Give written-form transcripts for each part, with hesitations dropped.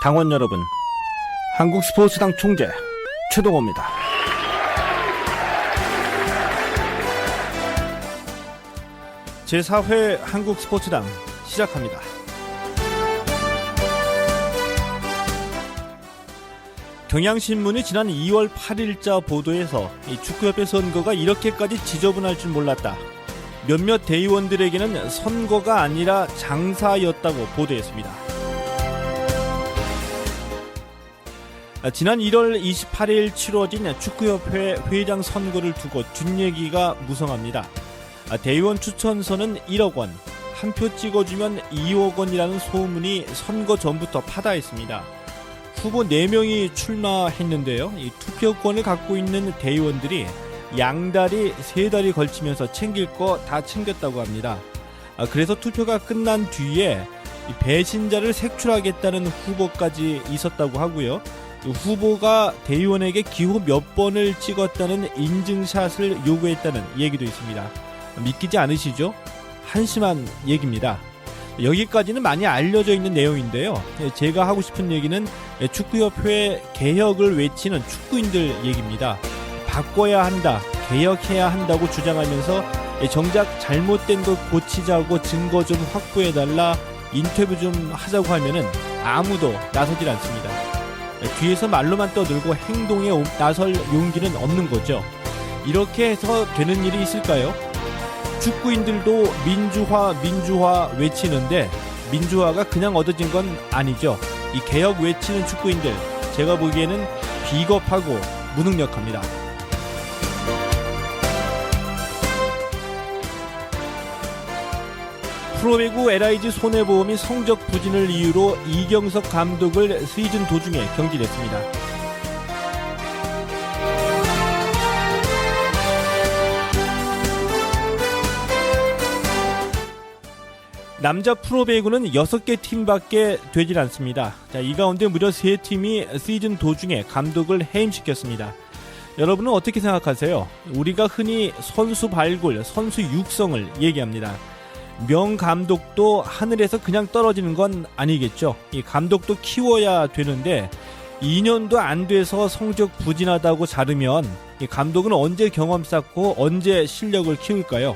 당원 여러분, 한국스포츠당 총재 최동호입니다. 제4회 한국스포츠당 시작합니다. 경향신문이 지난 2월 8일자 보도에서 이 축구협회 선거가 이렇게까지 지저분할 줄 몰랐다. 몇몇 대의원들에게는 선거가 아니라 장사였다고 보도했습니다. 지난 1월 28일 치러진 축구협회 회장 선거를 두고 뒷얘기가 무성합니다. 대의원 추천서는 1억 원, 한 표 찍어주면 2억 원이라는 소문이 선거 전부터 파다했습니다. 후보 4명이 출마했는데요. 이 투표권을 갖고 있는 대의원들이 양다리, 3달이 걸치면서 챙길 거 다 챙겼다고 합니다. 그래서 투표가 끝난 뒤에 배신자를 색출하겠다는 후보까지 있었다고 하고요. 후보가 대의원에게 기호 몇 번을 찍었다는 인증샷을 요구했다는 얘기도 있습니다. 믿기지 않으시죠? 한심한 얘기입니다. 여기까지는 많이 알려져 있는 내용인데요. 제가 하고 싶은 얘기는 축구협회 개혁을 외치는 축구인들 얘기입니다. 바꿔야 한다, 개혁해야 한다고 주장하면서 정작 잘못된 것 고치자고 증거 좀 확보해달라, 인터뷰 좀 하자고 하면은 아무도 나서질 않습니다. 뒤에서 말로만 떠들고 행동에 나설 용기는 없는 거죠. 이렇게 해서 되는 일이 있을까요? 축구인들도 민주화 외치는데 민주화가 그냥 얻어진 건 아니죠. 이 개혁 외치는 축구인들, 제가 보기에는 비겁하고 무능력합니다. 프로배구 LIG 손해보험이 성적 부진을 이유로 이경석 감독을 시즌 도중에 경질했습니다. 남자 프로배구는 6개 팀밖에 되질 않습니다. 이 가운데 무려 3팀이 시즌 도중에 감독을 해임시켰습니다. 여러분은 어떻게 생각하세요? 우리가 흔히 선수 발굴, 선수 육성을 얘기합니다. 명감독도 하늘에서 그냥 떨어지는 건 아니겠죠. 이 감독도 키워야 되는데 2년도 안 돼서 성적 부진하다고 자르면 이 감독은 언제 경험 쌓고 언제 실력을 키울까요?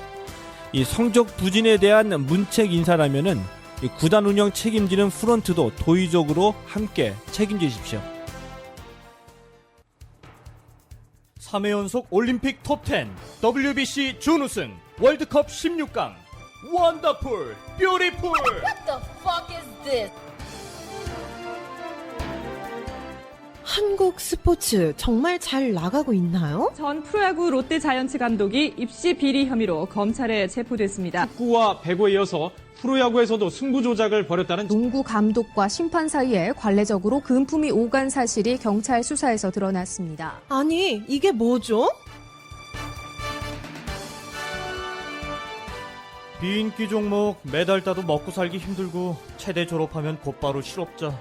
이 성적 부진에 대한 문책 인사라면은 이 구단 운영 책임지는 프런트도 도의적으로 함께 책임지십시오. 3회 연속 올림픽 톱10, WBC 준우승, 월드컵 16강. 원더풀, 뷰티풀. What the fuck is this? 한국 스포츠 정말 잘 나가고 있나요? 전 프로야구 롯데자이언츠 감독이 입시 비리 혐의로 검찰에 체포됐습니다. 축구와 배구에 이어서 프로야구에서도 승부 조작을 벌였다는 농구 감독과 심판 사이에 관례적으로 금품이 오간 사실이 경찰 수사에서 드러났습니다. 아니, 이게 뭐죠? 비인기 종목 메달 따도 먹고 살기 힘들고 체대 졸업하면 곧바로 실업자,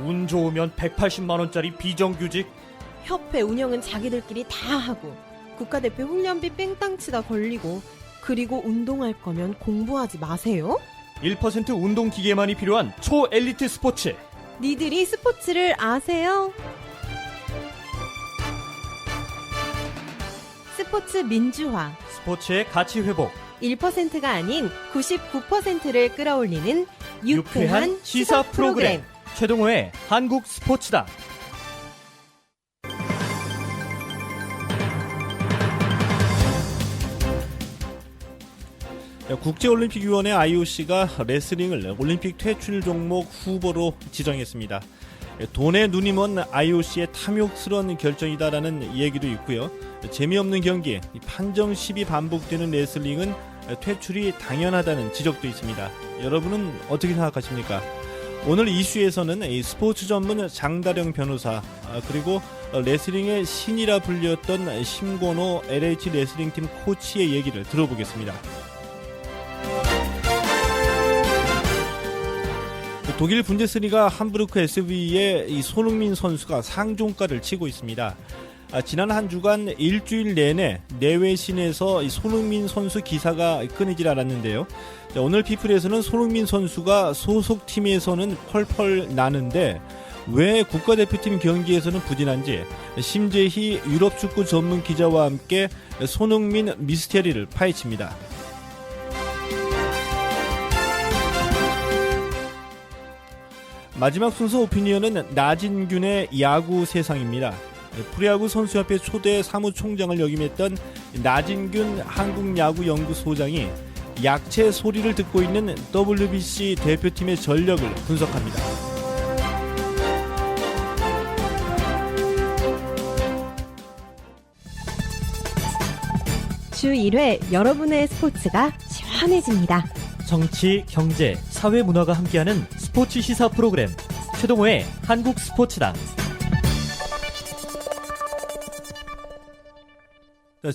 운 좋으면 180만원짜리 비정규직. 협회 운영은 자기들끼리 다 하고 국가대표 훈련비 뺑땅치다 걸리고 그리고 운동할 거면 공부하지 마세요? 1% 운동기계만이 필요한 초엘리트 스포츠. 니들이 스포츠를 아세요? 스포츠 민주화, 스포츠의 가치 회복, 1%가 아닌 99%를 끌어올리는 유쾌한 시사 프로그램. 최동호의 한국 스포츠당. 국제올림픽위원회 IOC가 레슬링을 올림픽 퇴출 종목 후보로 지정했습니다. 돈에 눈이 먼 IOC의 탐욕스러운 결정이다라는 얘기도 있고요. 재미없는 경기, 판정십이 반복되는 레슬링은 퇴출이 당연하다는 지적도 있습니다. 여러분은 어떻게 생각하십니까? 오늘 이슈에서는 이 스포츠 전문 장다령 변호사, 그리고 레슬링의 신이라 불렸던 심건호 LH 레슬링팀 코치의 얘기를 들어보겠습니다. 독일 분데스리가 함부르크 SV의 이 손흥민 선수가 상종가를 치고 있습니다. 지난 한 주간 일주일 내내 내외신에서 이 손흥민 선수 기사가 끊이질 않았는데요. 오늘 피플에서는 손흥민 선수가 소속팀에서는 펄펄 나는데 왜 국가대표팀 경기에서는 부진한지 심재희 유럽축구 전문 기자와 함께 손흥민 미스테리를 파헤칩니다. 마지막 순서 오피니언은 나진균의 야구 세상입니다. 프로야구 선수협회 초대 사무총장을 역임했던 나진균 한국야구연구소장이 약체 소리를 듣고 있는 WBC 대표팀의 전력을 분석합니다. 주 1회 여러분의 스포츠가 시원해집니다. 정치, 경제, 사회 문화가 함께하는 스포츠 시사 프로그램 최동호의 한국 스포츠다.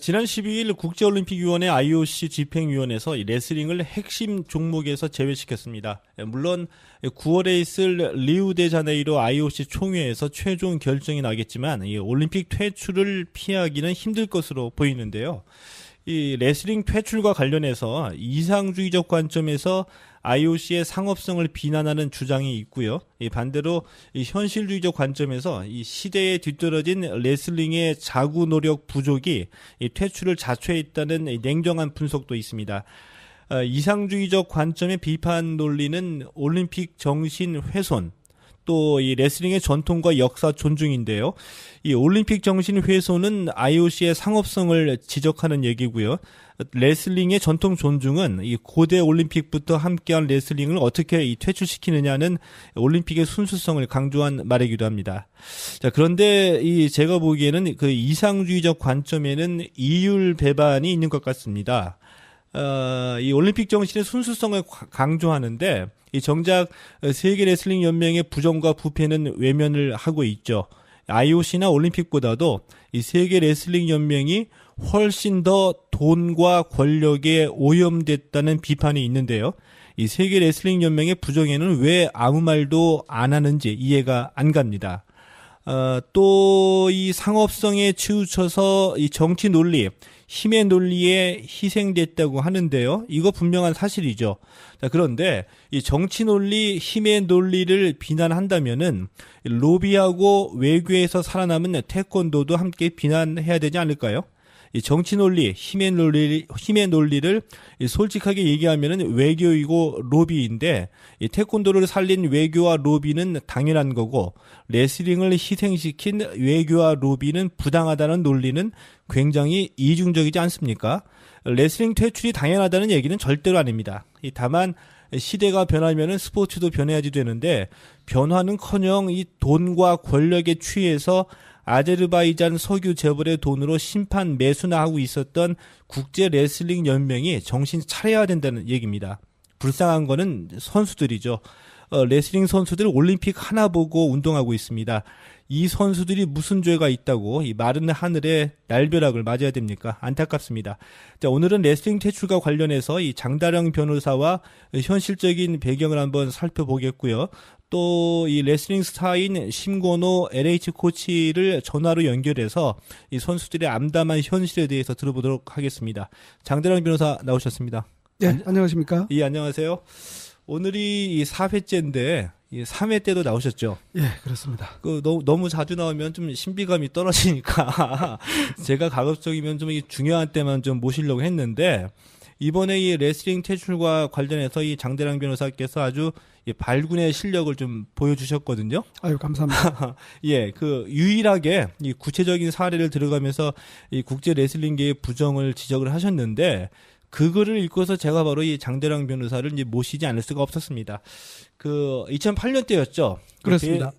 지난 12일 국제올림픽위원회 IOC 집행위원회에서 레슬링을 핵심 종목에서 제외시켰습니다. 물론 9월에 있을 리우데자네이루 IOC 총회에서 최종 결정이 나겠지만 이 올림픽 퇴출을 피하기는 힘들 것으로 보이는데요. 이 레슬링 퇴출과 관련해서 이상주의적 관점에서 IOC의 상업성을 비난하는 주장이 있고요. 반대로 이 현실주의적 관점에서 이 시대에 뒤떨어진 레슬링의 자구 노력 부족이 이 퇴출을 자초했다는 냉정한 분석도 있습니다. 이상주의적 관점의 비판 논리는 올림픽 정신 훼손, 또 이 레슬링의 전통과 역사 존중인데요. 이 올림픽 정신 훼손은 IOC의 상업성을 지적하는 얘기고요. 레슬링의 전통 존중은 이 고대 올림픽부터 함께한 레슬링을 어떻게 이 퇴출시키느냐는 올림픽의 순수성을 강조한 말이기도 합니다. 자, 그런데 이 제가 보기에는 그 이상주의적 관점에는 이율 배반이 있는 것 같습니다. 이 올림픽 정신의 순수성을 강조하는데 이 정작 세계 레슬링 연맹의 부정과 부패는 외면을 하고 있죠. IOC나 올림픽보다도 이 세계 레슬링 연맹이 훨씬 더 돈과 권력에 오염됐다는 비판이 있는데요. 이 세계 레슬링 연맹의 부정에는 왜 아무 말도 안 하는지 이해가 안 갑니다. 또 이 상업성에 치우쳐서 이 정치 논리, 힘의 논리에 희생됐다고 하는데요. 이거 분명한 사실이죠. 자, 그런데 이 정치 논리, 힘의 논리를 비난한다면은 로비하고 외교에서 살아남은 태권도도 함께 비난해야 되지 않을까요? 이 정치 논리, 힘의 논리를 솔직하게 얘기하면은 외교이고 로비인데 이 태권도를 살린 외교와 로비는 당연한 거고 레슬링을 희생시킨 외교와 로비는 부당하다는 논리는 굉장히 이중적이지 않습니까? 레슬링 퇴출이 당연하다는 얘기는 절대로 아닙니다. 다만 시대가 변하면은 스포츠도 변해야지 되는데 변화는커녕 이 돈과 권력에 취해서 아제르바이잔 석유 재벌의 돈으로 심판 매수나 하고 있었던 국제 레슬링 연맹이 정신 차려야 된다는 얘기입니다. 불쌍한 거는 선수들이죠. 레슬링 선수들 올림픽 하나 보고 운동하고 있습니다. 이 선수들이 무슨 죄가 있다고 이 마른 하늘에 날벼락을 맞아야 됩니까? 안타깝습니다. 자, 오늘은 레슬링 퇴출과 관련해서 이 장다령 변호사와 현실적인 배경을 한번 살펴보겠고요. 또 이 레슬링 스타인 심건호 LH 코치를 전화로 연결해서 이 선수들의 암담한 현실에 대해서 들어보도록 하겠습니다. 장다령 변호사 나오셨습니다. 네, 안녕하십니까? 예, 안녕하세요. 오늘이 이 4회째인데 이 3회 때도 나오셨죠? 예, 그렇습니다. 너무 자주 나오면 좀 신비감이 떨어지니까 제가 가급적이면 좀 중요한 때만 좀 모시려고 했는데 이번에 이 레슬링 퇴출과 관련해서 이 장대랑 변호사께서 아주 발군의 실력을 좀 보여주셨거든요. 아유, 감사합니다. 예, 유일하게 이 구체적인 사례를 들어가면서 이 국제 레슬링계의 부정을 지적을 하셨는데 그 글을 읽고서 제가 바로 이 장대랑 변호사를 이제 모시지 않을 수가 없었습니다. 2008년 때였죠. 그렇습니다.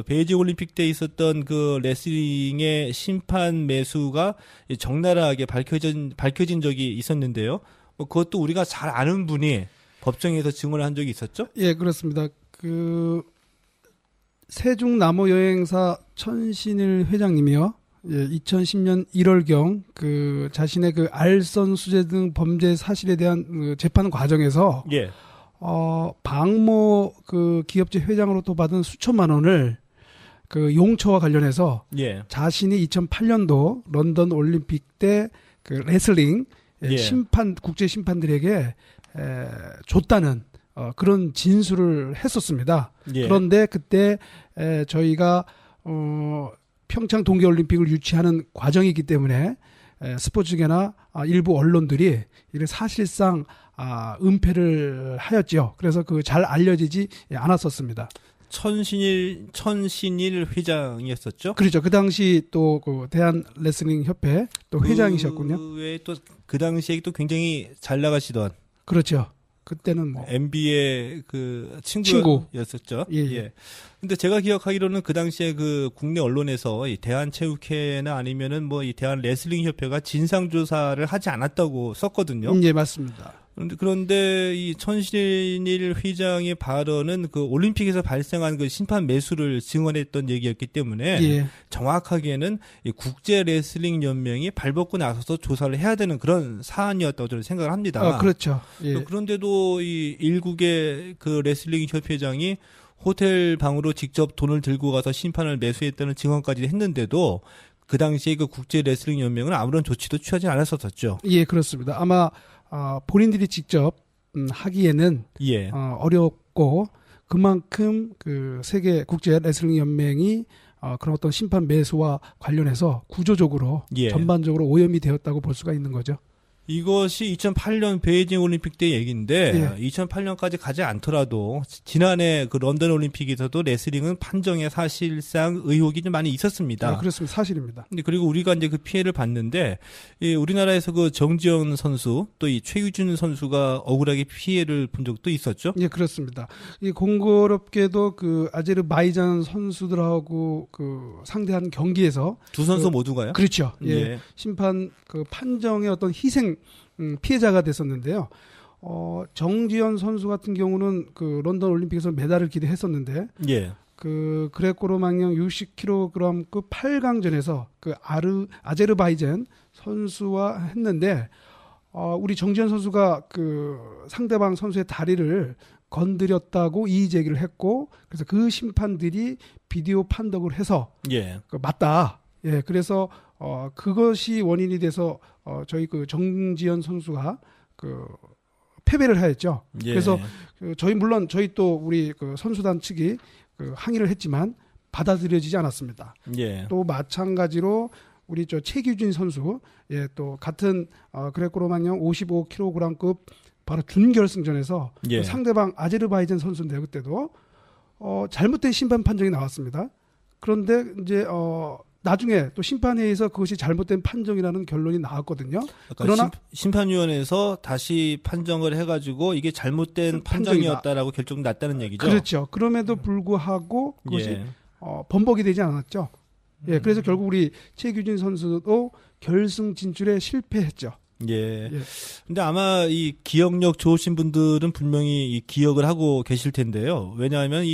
베이징 올림픽 때 있었던 그 레슬링의 심판 매수가 적나라하게 밝혀진 적이 있었는데요. 그것도 우리가 잘 아는 분이 법정에서 증언을 한 적이 있었죠? 예, 그렇습니다. 세종 남호 여행사 천신일 회장님이요. 예, 2010년 1월경 자신의 알선 수재 등 범죄 사실에 대한 재판 과정에서 예. 방모 기업체 회장으로부터 받은 수천만 원을 용처와 관련해서 예. 자신이 2008년도 런던 올림픽 때 레슬링 예. 국제 심판들에게 줬다는 그런 진술을 했었습니다. 예. 그런데 그때 저희가 평창 동계올림픽을 유치하는 과정이기 때문에 스포츠계나 일부 언론들이 이를 사실상 은폐를 하였죠. 그래서 그 잘 알려지지 않았었습니다. 천신일 회장이었었죠. 그렇죠. 그 당시 또 그 대한 레슬링 협회 또 회장이셨군요. 그 외에 또 그 당시에 또 굉장히 잘 나가시던 그렇죠. 그때는 뭐 MB의 그 친구였었죠. 예, 예. 근데 제가 기억하기로는 그 당시에 그 국내 언론에서 이 대한체육회나 아니면은 뭐 이 대한레슬링협회가 진상조사를 하지 않았다고 썼거든요. 예, 맞습니다. 그런데 이 천신일 회장의 발언은 그 올림픽에서 발생한 그 심판 매수를 증언했던 얘기였기 때문에 예. 정확하게는 이 국제 레슬링 연맹이 발벗고 나서서 조사를 해야 되는 그런 사안이었다고 저는 생각을 합니다. 그렇죠. 예. 그런데도 이 일국의 그 레슬링 협회장이 호텔 방으로 직접 돈을 들고 가서 심판을 매수했다는 증언까지 했는데도 그 당시에 그 국제 레슬링 연맹은 아무런 조치도 취하지 않았었죠. 예, 그렇습니다. 아마 본인들이 직접 하기에는 예. 어렵고 그만큼 그 세계 국제 레슬링 연맹이 그런 어떤 심판 매수와 관련해서 구조적으로 예. 전반적으로 오염이 되었다고 볼 수가 있는 거죠. 이것이 2008년 베이징 올림픽 때 얘기인데 2008년까지 가지 않더라도 지난해 그 런던 올림픽에서도 레슬링은 판정에 사실상 의혹이 좀 많이 있었습니다. 그렇습니다. 사실입니다. 근데 그리고 우리가 이제 그 피해를 봤는데 이 우리나라에서 그 정지현 선수 또 이 최유준 선수가 억울하게 피해를 본 적도 있었죠. 예, 그렇습니다. 이 공교롭게도 그 아제르바이잔 선수들하고 그 상대한 경기에서 두 선수 모두가요? 그렇죠. 예. 예. 심판 그 판정의 어떤 희생 피해자가 됐었는데요. 정지현 선수 같은 경우는 그 런던 올림픽에서 메달을 기대했었는데 예. 그 그레코로망령 60kg급 8강전에서 그 아제르바이잔 선수와 했는데 우리 정지현 선수가 그 상대방 선수의 다리를 건드렸다고 이의 제기를 했고 그래서 그 심판들이 비디오 판독을 해서 예. 맞다. 예, 그래서 그것이 원인이 돼서 저희 그 정지현 선수가 그 패배를 하였죠. 예. 그래서 물론 저희 또 우리 그 선수단 측이 그 항의를 했지만 받아들여지지 않았습니다. 예. 또 마찬가지로 우리 저 최규진 선수, 예, 또 같은 그레코로망령 55kg급 바로 준결승전에서 예. 그 상대방 아제르바이잔 선수인데 그때도 잘못된 심판 판정이 나왔습니다. 그런데 이제 나중에 또 심판회에서 그것이 잘못된 판정이라는 결론이 나왔거든요. 그러나 심판위원회에서 다시 판정을 해가지고 이게 잘못된 판정이었다라고 결정 났다는 얘기죠. 그렇죠. 그럼에도 불구하고 그것이 예. 번복이 되지 않았죠. 예, 그래서 결국 우리 최규진 선수도 결승 진출에 실패했죠. 예. 예. 근데 아마 이 기억력 좋으신 분들은 분명히 이 기억을 하고 계실 텐데요. 왜냐하면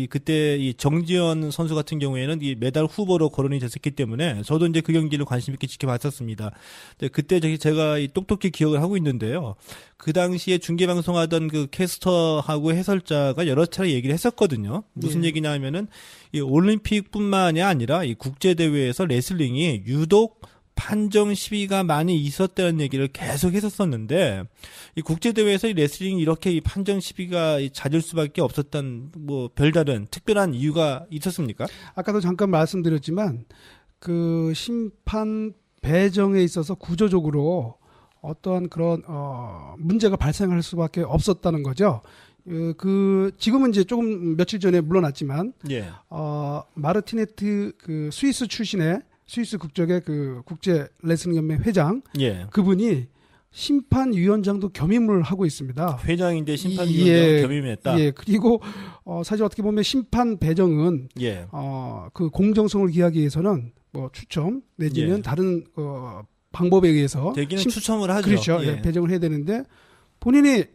그때 이 정지현 선수 같은 경우에는 이 메달 후보로 거론이 됐었기 때문에 저도 이제 그 경기를 관심 있게 지켜봤었습니다. 근데 그때 제가 똑똑히 기억을 하고 있는데요. 그 당시에 중계 방송하던 그 캐스터하고 해설자가 여러 차례 얘기를 했었거든요. 무슨 얘기냐 하면은 이 올림픽뿐만이 아니라 이 국제 대회에서 레슬링이 유독 판정 시비가 많이 있었다는 얘기를 계속 했었었는데 이 국제대회에서 이 레슬링이 이렇게 이 판정 시비가 잦을 수밖에 없었던 뭐 별다른 특별한 이유가 있었습니까? 아까도 잠깐 말씀드렸지만 그 심판 배정에 있어서 구조적으로 어떠한 그런 문제가 발생할 수밖에 없었다는 거죠. 지금은 이제 조금 며칠 전에 물러났지만 예. 마르티네트 그 스위스 출신의 스위스 국적의 그 국제 레슬링 연맹 회장 예. 그분이 심판위원장도 겸임을 하고 있습니다. 회장인데 심판위원장 겸임했다. 예. 그리고 사실 어떻게 보면 심판 배정은 예. 그 공정성을 기하기 위해서는 뭐 추첨 내지는 예. 다른 방법에 의해서 대기는 추첨을 하죠. 그렇죠. 예. 예, 배정을 해야 되는데 본인이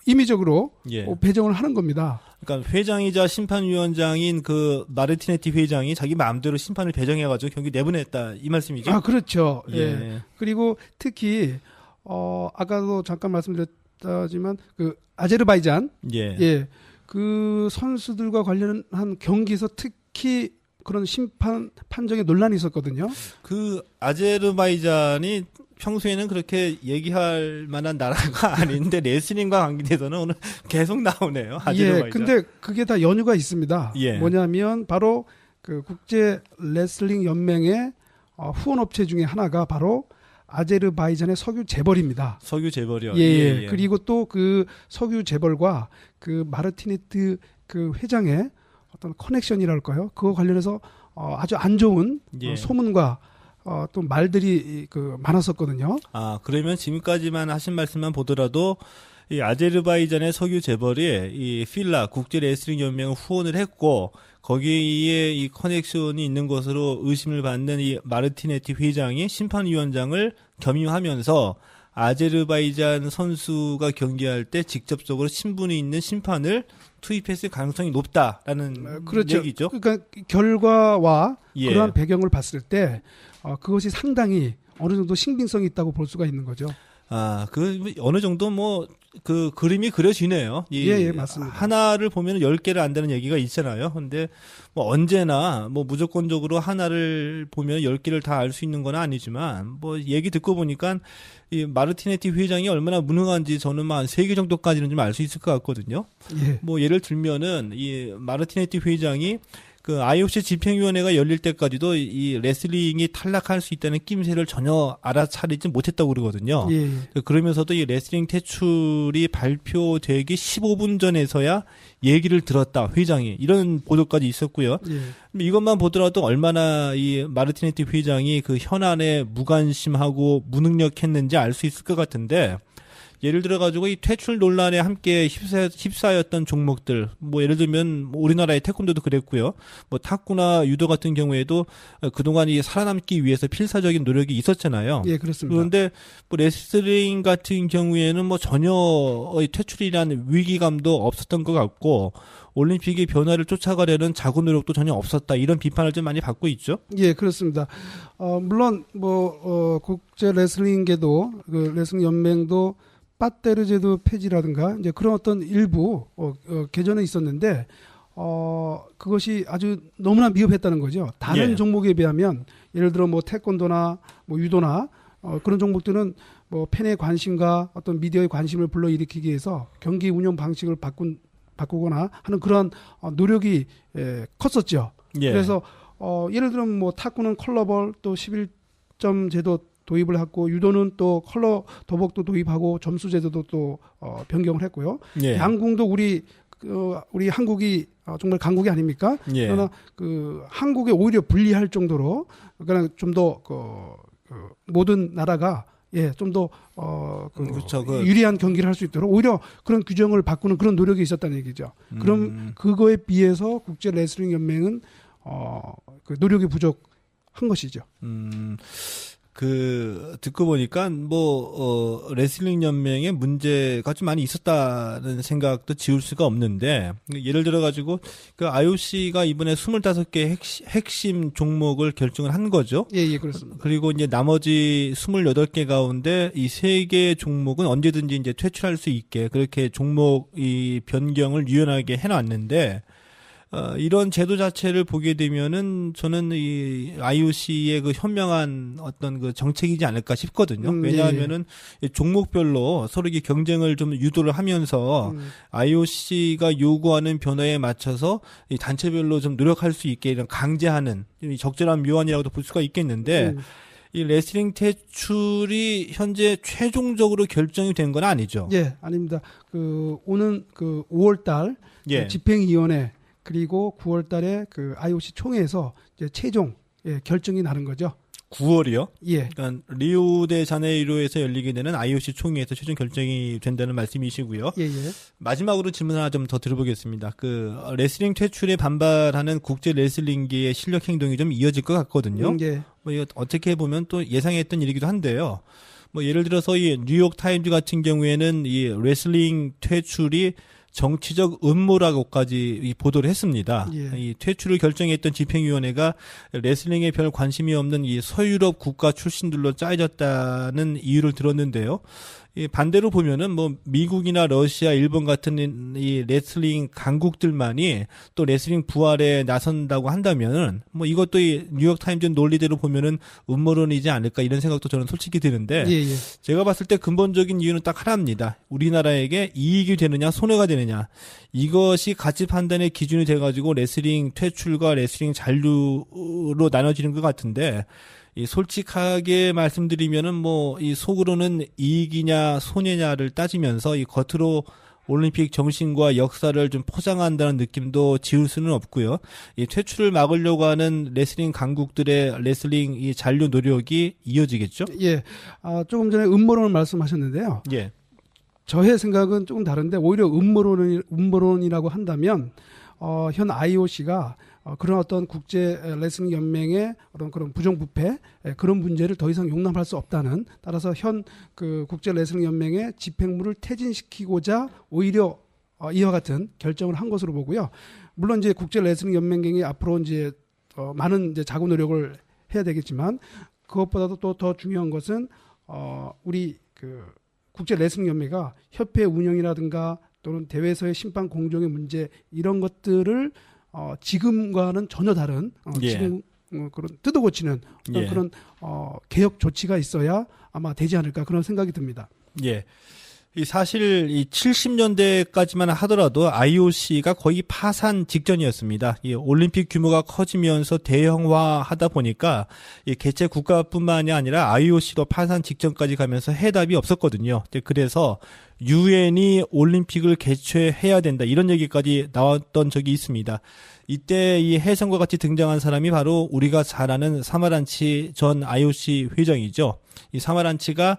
임의적으로 예. 배정을 하는 겁니다. 그러니까 회장이자 심판위원장인 그 마르티네티 회장이 자기 마음대로 심판을 배정해가지고 경기 내보냈다 이 말씀이죠? 그렇죠. 예. 예. 그리고 특히 아까도 잠깐 말씀드렸지만 그 아제르바이잔 예. 그 선수들과 관련한 경기에서 특히 그런 심판 판정에 논란이 있었거든요. 그 아제르바이잔이 평소에는 그렇게 얘기할 만한 나라가 아닌데 레슬링과 관계돼서는 오늘 계속 나오네요. 아제르바이잔. 근데 그게 다 연유가 있습니다. 예. 뭐냐면 바로 그 국제 레슬링 연맹의 후원업체 중에 하나가 바로 아제르바이잔의 석유 재벌입니다. 석유 재벌이요. 예. 그리고 또 그 석유 재벌과 그 마르티네트 그 회장의 어떤 커넥션이랄까요? 그거 관련해서 아주 안 좋은 예. 소문과 또 말들이 그 많았었거든요. 아, 그러면 지금까지만 하신 말씀만 보더라도 이 아제르바이잔의 석유 재벌이 이 필라 국제 레슬링 연맹을 후원을 했고 거기에 이 커넥션이 있는 것으로 의심을 받는 이 마르티네티 회장이 심판위원장을 겸임하면서 아제르바이잔 선수가 경기할 때 직접적으로 신분이 있는 심판을 투입했을 가능성이 높다라는 그렇죠. 얘기죠. 그러니까 결과와 예. 그러한 배경을 봤을 때 그것이 상당히 어느 정도 신빙성이 있다고 볼 수가 있는 거죠. 아, 그 어느 정도 뭐 그 그림이 그려지네요. 예, 맞습니다. 하나를 보면 10개를 안다는 얘기가 있잖아요. 근데 뭐 언제나 뭐 무조건적으로 하나를 보면 10개를 다 알 수 있는 건 아니지만 뭐 얘기 듣고 보니까 이 마르티네티 회장이 얼마나 무능한지 저는 한 3개 정도까지는 좀 알 수 있을 것 같거든요. 예. 뭐 예를 들면은 이 마르티네티 회장이 그 IOC 집행위원회가 열릴 때까지도 이 레슬링이 탈락할 수 있다는 낌새를 전혀 알아차리지 못했다고 그러거든요. 예. 그러면서도 이 레슬링 퇴출이 발표되기 15분 전에서야 얘기를 들었다, 회장이. 이런 보도까지 있었고요. 예. 이것만 보더라도 얼마나 이 마르티네티 회장이 그 현안에 무관심하고 무능력했는지 알 수 있을 것 같은데, 예를 들어가지고 이 퇴출 논란에 함께 휩싸였던 종목들, 뭐 예를 들면 뭐 우리나라의 태권도도 그랬고요. 뭐 탁구나 유도 같은 경우에도 그동안 이 살아남기 위해서 필사적인 노력이 있었잖아요. 예, 그렇습니다. 그런데 뭐 레슬링 같은 경우에는 뭐 전혀 퇴출이라는 위기감도 없었던 것 같고, 올림픽의 변화를 쫓아가려는 자구 노력도 전혀 없었다. 이런 비판을 좀 많이 받고 있죠. 예, 그렇습니다. 물론 국제 레슬링계도 그 레슬링 연맹도 빠떼르 제도 폐지라든가 이제 그런 어떤 일부 개전은 있었는데 그것이 아주 너무나 미흡했다는 거죠. 다른 예. 종목에 비하면 예를 들어 뭐 태권도나 뭐 유도나 그런 종목들은 뭐 팬의 관심과 어떤 미디어의 관심을 불러일으키기 위해서 경기 운영 방식을 바꾸거나 하는 그런 노력이 컸었죠. 예. 그래서 예를 들면 뭐 탁구는 컬러볼 또 11점 제도 도입을 했고 유도는 또 컬러 도복도 도입하고 점수 제도도 또 변경을 했고요. 예. 양궁도 우리 한국이 정말 강국이 아닙니까? 예. 그러나 그 한국에 오히려 불리할 정도로 그러니까 좀 더 모든 나라가 좀 더 그렇죠. 유리한 경기를 할 수 있도록 오히려 그런 규정을 바꾸는 그런 노력이 있었다는 얘기죠. 그럼 그거에 비해서 국제 레슬링 연맹은 그 노력이 부족한 것이죠. 듣고 보니까 레슬링 연맹에 문제가 좀 많이 있었다는 생각도 지울 수가 없는데, 예를 들어가지고, 그 IOC가 이번에 25개 핵심 종목을 결정을 한 거죠. 예, 그렇습니다. 그리고 이제 나머지 28개 가운데 이 3개 종목은 언제든지 이제 퇴출할 수 있게 그렇게 종목 이 변경을 유연하게 해놨는데, 이런 제도 자체를 보게 되면은 저는 이 IOC의 그 현명한 어떤 그 정책이지 않을까 싶거든요. 왜냐하면은 종목별로 서로 이게 경쟁을 좀 유도를 하면서 IOC가 요구하는 변화에 맞춰서 이 단체별로 좀 노력할 수 있게 이런 강제하는 적절한 묘안이라고도 볼 수가 있겠는데 이 레슬링 퇴출이 현재 최종적으로 결정이 된 건 아니죠. 예, 아닙니다. 오는 5월달 예. 집행위원회 그리고 9월달에 그 IOC 총회에서 이제 최종 결정이 나는 거죠. 9월이요? 예. 그러니까 리우데자네이루에서 열리게 되는 IOC 총회에서 최종 결정이 된다는 말씀이시고요. 예. 마지막으로 질문 하나 좀 더 들어보겠습니다. 그 레슬링 퇴출에 반발하는 국제 레슬링계의 실력 행동이 좀 이어질 것 같거든요. 예. 뭐 이거 어떻게 보면 또 예상했던 일이기도 한데요. 뭐 예를 들어서 이 뉴욕 타임즈 같은 경우에는 이 레슬링 퇴출이 정치적 음모라고까지 이 보도를 했습니다. 예. 이 퇴출을 결정했던 집행위원회가 레슬링에 별 관심이 없는 이 서유럽 국가 출신들로 짜여졌다는 이유를 들었는데요. 이 반대로 보면은 뭐 미국이나 러시아, 일본 같은 이 레슬링 강국들만이 또 레슬링 부활에 나선다고 한다면은 뭐 이것도 이 뉴욕 타임즈 논리대로 보면은 음모론이지 않을까 이런 생각도 저는 솔직히 드는데 예, 예. 제가 봤을 때 근본적인 이유는 딱 하나입니다. 우리나라에게 이익이 되느냐 손해가 되느냐 이것이 가치 판단의 기준이 돼가지고 레슬링 퇴출과 레슬링 잔류로 나눠지는 것 같은데 이 솔직하게 말씀드리면은 뭐 이 속으로는 이익이냐 손해냐를 따지면서 이 겉으로 올림픽 정신과 역사를 좀 포장한다는 느낌도 지울 수는 없고요. 이 퇴출을 막으려고 하는 레슬링 강국들의 레슬링 이 잔류 노력이 이어지겠죠? 예. 조금 전에 음모론을 말씀하셨는데요. 예. 저의 생각은 조금 다른데 오히려 음모론이라고 한다면 현 IOC가 그런 어떤 국제 레슬링 연맹의 그런 부정부패 그런 문제를 더 이상 용납할 수 없다는 따라서 현 그 국제 레슬링 연맹의 집행부를 퇴진시키고자 오히려 이와 같은 결정을 한 것으로 보고요. 물론 이제 국제 레슬링 연맹이 앞으로 이제 많은 이제 자구 노력을 해야 되겠지만 그것보다도 또 더 중요한 것은 우리 그 국제 레슬링 연맹가 협회 운영이라든가 또는 대회에서의 심판 공정의 문제 이런 것들을 지금과는 전혀 다른 예. 지금 그런 뜯어고치는 예. 그런 개혁 조치가 있어야 아마 되지 않을까 그런 생각이 듭니다. 예. 이 사실 이 70년대까지만 하더라도 IOC가 거의 파산 직전이었습니다. 이 올림픽 규모가 커지면서 대형화하다 보니까 이 개최 국가뿐만이 아니라 IOC도 파산 직전까지 가면서 해답이 없었거든요. 그래서 유엔이 올림픽을 개최해야 된다 이런 얘기까지 나왔던 적이 있습니다. 이때 이 해성과 같이 등장한 사람이 바로 우리가 잘 아는 사마란치 전 IOC 회장이죠. 이 사마란치가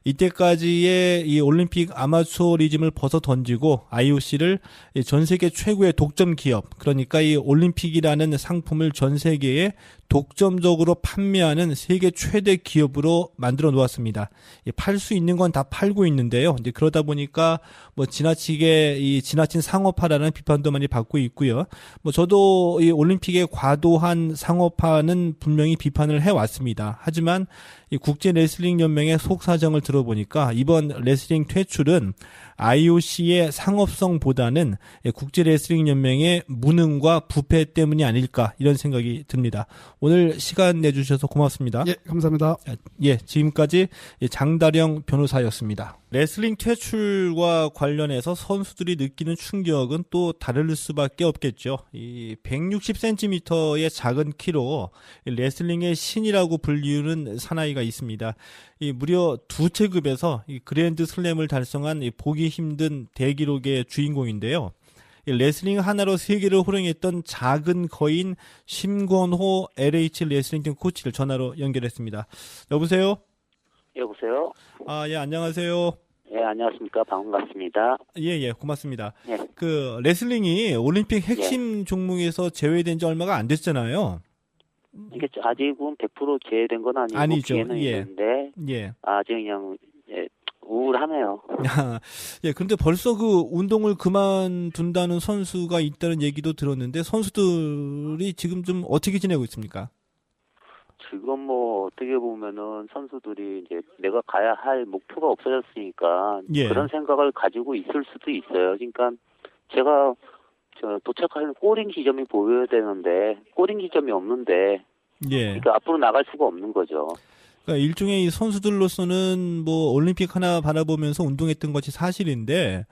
이때까지의 이 올림픽 아마추어리즘을 벗어 던지고 IOC를 전 세계 최고의 독점 기업, 그러니까 이 올림픽이라는 상품을 전 세계에 독점적으로 판매하는 세계 최대 기업으로 만들어 놓았습니다. 팔 수 있는 건 다 팔고 있는데요. 이제 그러다 보니까 뭐 지나치게 이 지나친 상업화라는 비판도 많이 받고 있고요. 뭐 저도 이 올림픽의 과도한 상업화는 분명히 비판을 해 왔습니다. 하지만 이 국제 레슬링 연맹의 속 사정을 들어보니까 이번 레슬링 퇴출은 IOC의 상업성보다는 국제 레슬링 연맹의 무능과 부패 때문이 아닐까 이런 생각이 듭니다. 오늘 시간 내주셔서 고맙습니다. 예, 감사합니다. 예, 지금까지 장다령 변호사였습니다. 레슬링 퇴출과 관련해서 선수들이 느끼는 충격은 또 다를 수밖에 없겠죠. 이 160cm의 작은 키로 레슬링의 신이라고 불리우는 사나이가 있습니다. 이 무려 2체급에서 이 그랜드 슬램을 달성한 이 보기 힘든 대기록의 주인공인데요. 이 레슬링 하나로 세계를 호령했던 작은 거인 심권호 LH 레슬링팀 코치를 전화로 연결했습니다. 여보세요? 여보세요? 예, 안녕하세요. 예, 안녕하십니까. 반갑습니다. 예, 고맙습니다. 예. 그 레슬링이 올림픽 핵심 종목에서 제외된 지 얼마가 안 됐잖아요. 이게 아직은 100% 제외된 건 아니고 아니죠. 기회는 예. 있는데 예. 아직 그냥 우울하네요. 예, 그런데 벌써 그 운동을 그만둔다는 선수가 있다는 얘기도 들었는데 선수들이 지금 좀 어떻게 지내고 있습니까? 지금 뭐 어떻게 보면은 선수들이 이제 내가 가야 할 목표가 없어졌으니까 예. 그런 생각을 가지고 있을 수도 있어요. 그러니까 제가 도착하는 꼬린 지점이 보여야 되는데 꼬린 지점이 없는데 예. 그러니까 앞으로 나갈 수가 없는 거죠. 그러니까 일종의 이 선수들로서는 뭐 올림픽 하나 바라보면서 운동했던 것이 사실인데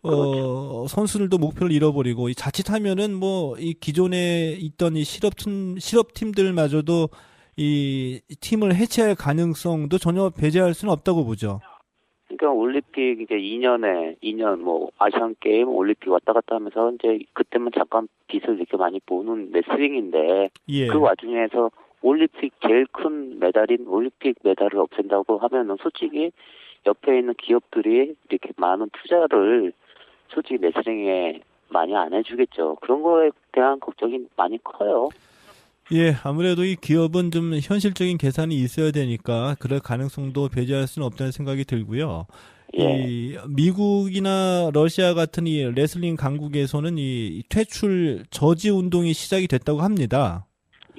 그렇죠. 선수들도 목표를 잃어버리고 자칫하면은 뭐 이 기존에 있던 이 실업팀들마저도 이 팀을 해체할 가능성도 전혀 배제할 수는 없다고 보죠. 그러니까 올림픽 이제 2년 뭐 아시안 게임 올림픽 왔다 갔다 하면서 이제 그때만 잠깐 빛을 이렇게 많이 보는 레슬링인데 예. 그 와중에서 올림픽 제일 큰 메달인 올림픽 메달을 없앤다고 하면은 솔직히 옆에 있는 기업들이 이렇게 많은 투자를 솔직히 레슬링에 많이 안 해주겠죠. 그런 거에 대한 걱정이 많이 커요. 예, 아무래도 이 기업은 좀 현실적인 계산이 있어야 되니까 그럴 가능성도 배제할 수는 없다는 생각이 들고요. 예. 이 미국이나 러시아 같은 이 레슬링 강국에서는 이 퇴출 저지 운동이 시작이 됐다고 합니다.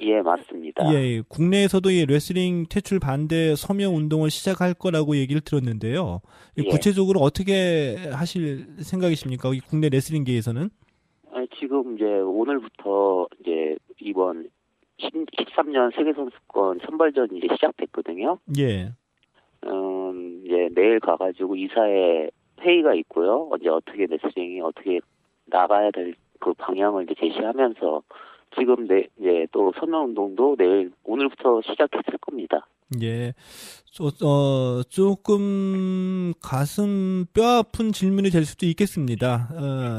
예, 맞습니다. 예, 국내에서도 이 레슬링 퇴출 반대 서명 운동을 시작할 거라고 얘기를 들었는데요. 예. 구체적으로 어떻게 하실 생각이십니까? 이 국내 레슬링계에서는? 지금 이제 오늘부터 이제 이번 13년 세계선수권 선발전이 이제 시작됐거든요. 예. 이제 내일 가가지고 이사회 회의가 있고요. 이제 어떻게 레슬링이 어떻게 나가야 될 그 방향을 이제 제시하면서 지금 이제 또 서명 운동도 오늘부터 시작했을 겁니다. 예. 조금 가슴 뼈 아픈 질문이 될 수도 있겠습니다.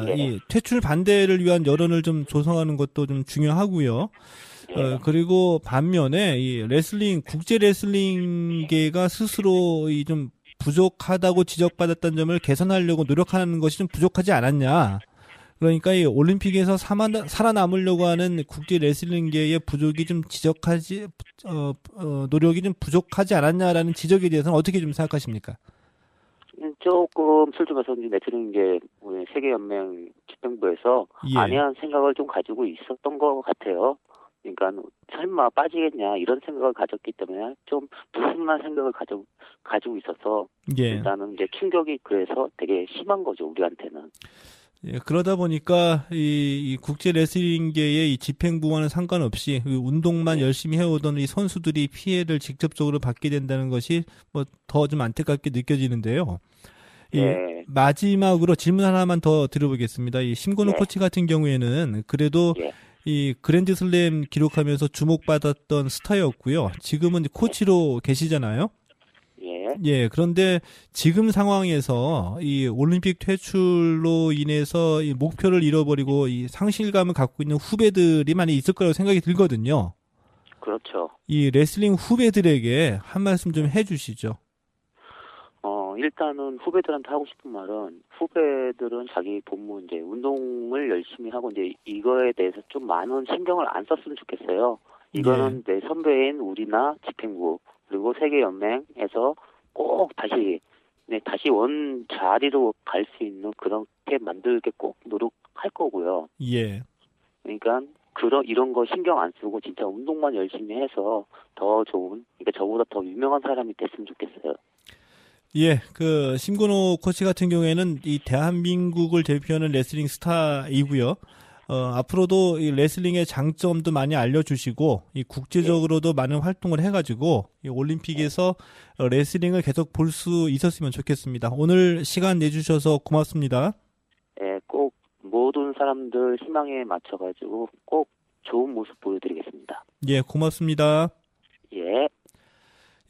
예. 이 퇴출 반대를 위한 여론을 좀 조성하는 것도 좀 중요하고요. 예. 그리고 반면에 이 국제 레슬링계가 스스로 이 좀 부족하다고 지적받았던 점을 개선하려고 노력하는 것이 좀 부족하지 않았냐. 그러니까 이 올림픽에서 살아남으려고 하는 국제 레슬링계의 부족이 좀 노력이 좀 부족하지 않았냐라는 지적에 대해서는 어떻게 좀 생각하십니까? 조금 솔직해서 레슬링계 세계연맹 집행부에서 예. 안해한 생각을 좀 가지고 있었던 것 같아요. 그러니까 설마 빠지겠냐 이런 생각을 가졌기 때문에 좀 불순한 생각을 가지고 있어서 예. 일단은 이제 충격이 그래서 되게 심한 거죠, 우리한테는. 예, 그러다 보니까 이 국제 레슬링계의 이 집행부와는 상관없이 그 운동만 열심히 해오던 이 선수들이 피해를 직접적으로 받게 된다는 것이 뭐 더 좀 안타깝게 느껴지는데요. 예. 마지막으로 질문 하나만 더 드려보겠습니다. 이 심건우 예. 코치 같은 경우에는 그래도 예. 이 그랜드슬램 기록하면서 주목받았던 스타였고요. 지금은 코치로 계시잖아요. 예. 예, 그런데 지금 상황에서 이 올림픽 퇴출로 인해서 이 목표를 잃어버리고 이 상실감을 갖고 있는 후배들이 많이 있을 거라고 생각이 들거든요. 그렇죠. 이 레슬링 후배들에게 한 말씀 좀 해주시죠. 일단은 후배들한테 하고 싶은 말은 후배들은 자기 본무 이제 운동을 열심히 하고 이제 이거에 대해서 좀 많은 신경을 안 썼으면 좋겠어요. 이거는 내 선배인 우리나 집행부 그리고 세계연맹에서 꼭 다시 원 자리로 갈 수 있는 그렇게 만들게 꼭 노력할 거고요. 예. 그러니까 이런 거 신경 안 쓰고 진짜 운동만 열심히 해서 더 좋은, 그러니까 저보다 더 유명한 사람이 됐으면 좋겠어요. 예, 그 심건호 코치 같은 경우에는 이 대한민국을 대표하는 레슬링 스타이고요. 앞으로도 이 레슬링의 장점도 많이 알려주시고 이 국제적으로도 많은 활동을 해가지고 이 올림픽에서 레슬링을 계속 볼 수 있었으면 좋겠습니다. 오늘 시간 내주셔서 고맙습니다. 예, 꼭 모든 사람들 희망에 맞춰가지고 꼭 좋은 모습 보여드리겠습니다. 예, 고맙습니다. 예.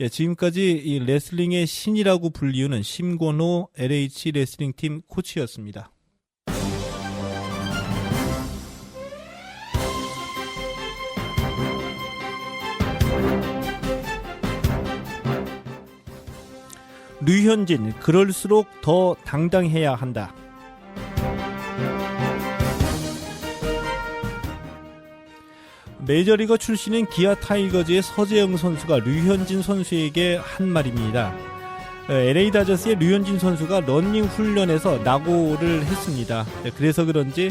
예, 지금까지 이 레슬링의 신이라고 불리우는 심건호 LH 레슬링팀 코치였습니다. 류현진, 그럴수록 더 당당해야 한다. 메이저리거 출신인 기아 타이거즈의 서재영 선수가 류현진 선수에게 한 말입니다. LA 다저스의 류현진 선수가 러닝 훈련에서 낙오를 했습니다. 그래서 그런지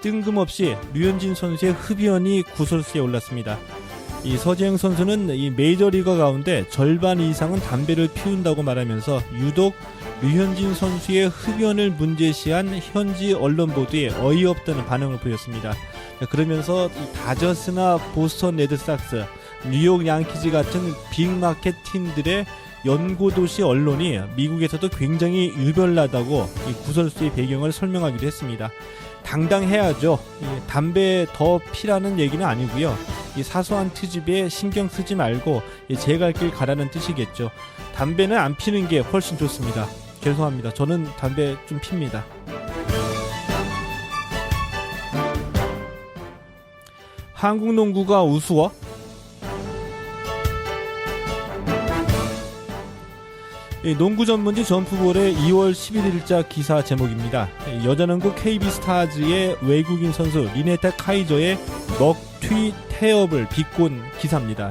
뜬금없이 류현진 선수의 흡연이 구설수에 올랐습니다. 이 서재영 선수는 이 메이저리거 가운데 절반 이상은 담배를 피운다고 말하면서 유독 류현진 선수의 흡연을 문제시한 현지 언론 보도에 어이없다는 반응을 보였습니다. 그러면서 이 다저스나 보스턴 레드삭스, 뉴욕 양키즈 같은 빅마켓 팀들의 연고도시 언론이 미국에서도 굉장히 유별나다고 이 구설수의 배경을 설명하기도 했습니다. 당당해야죠. 이 담배 더 피라는 얘기는 아니고요. 이 사소한 트집에 신경 쓰지 말고 제 갈 길 가라는 뜻이겠죠. 담배는 안 피는 게 훨씬 좋습니다. 죄송합니다. 저는 담배 좀 핍니다. 한국 농구가 우스워? 농구 전문지 점프볼의 2월 11일자 기사 제목입니다. 여자농구 KB스타즈의 외국인 선수 리네타 카이저의 먹튀 태업을 비꼰 기사입니다.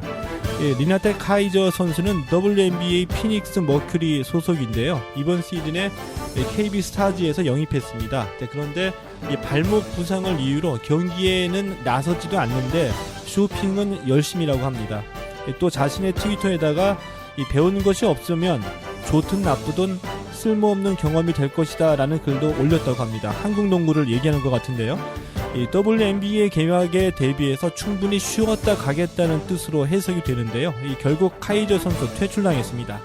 리네타 카이저 선수는 WNBA 피닉스 머큐리 소속인데요. 이번 시즌에 KB 스타즈에서 영입했습니다. 그런데 이 발목 부상을 이유로 경기에는 나서지도 않는데 쇼핑은 열심히라고 합니다. 또 자신의 트위터에다가 이 배운 것이 없으면 좋든 나쁘든 쓸모없는 경험이 될 것이다 라는 글도 올렸다고 합니다. 한국 농구를 얘기하는 것 같은데요. 이 WNBA 개막에 대비해서 충분히 쉬었다 가겠다는 뜻으로 해석이 되는데요. 결국 카이저 선수 퇴출당했습니다.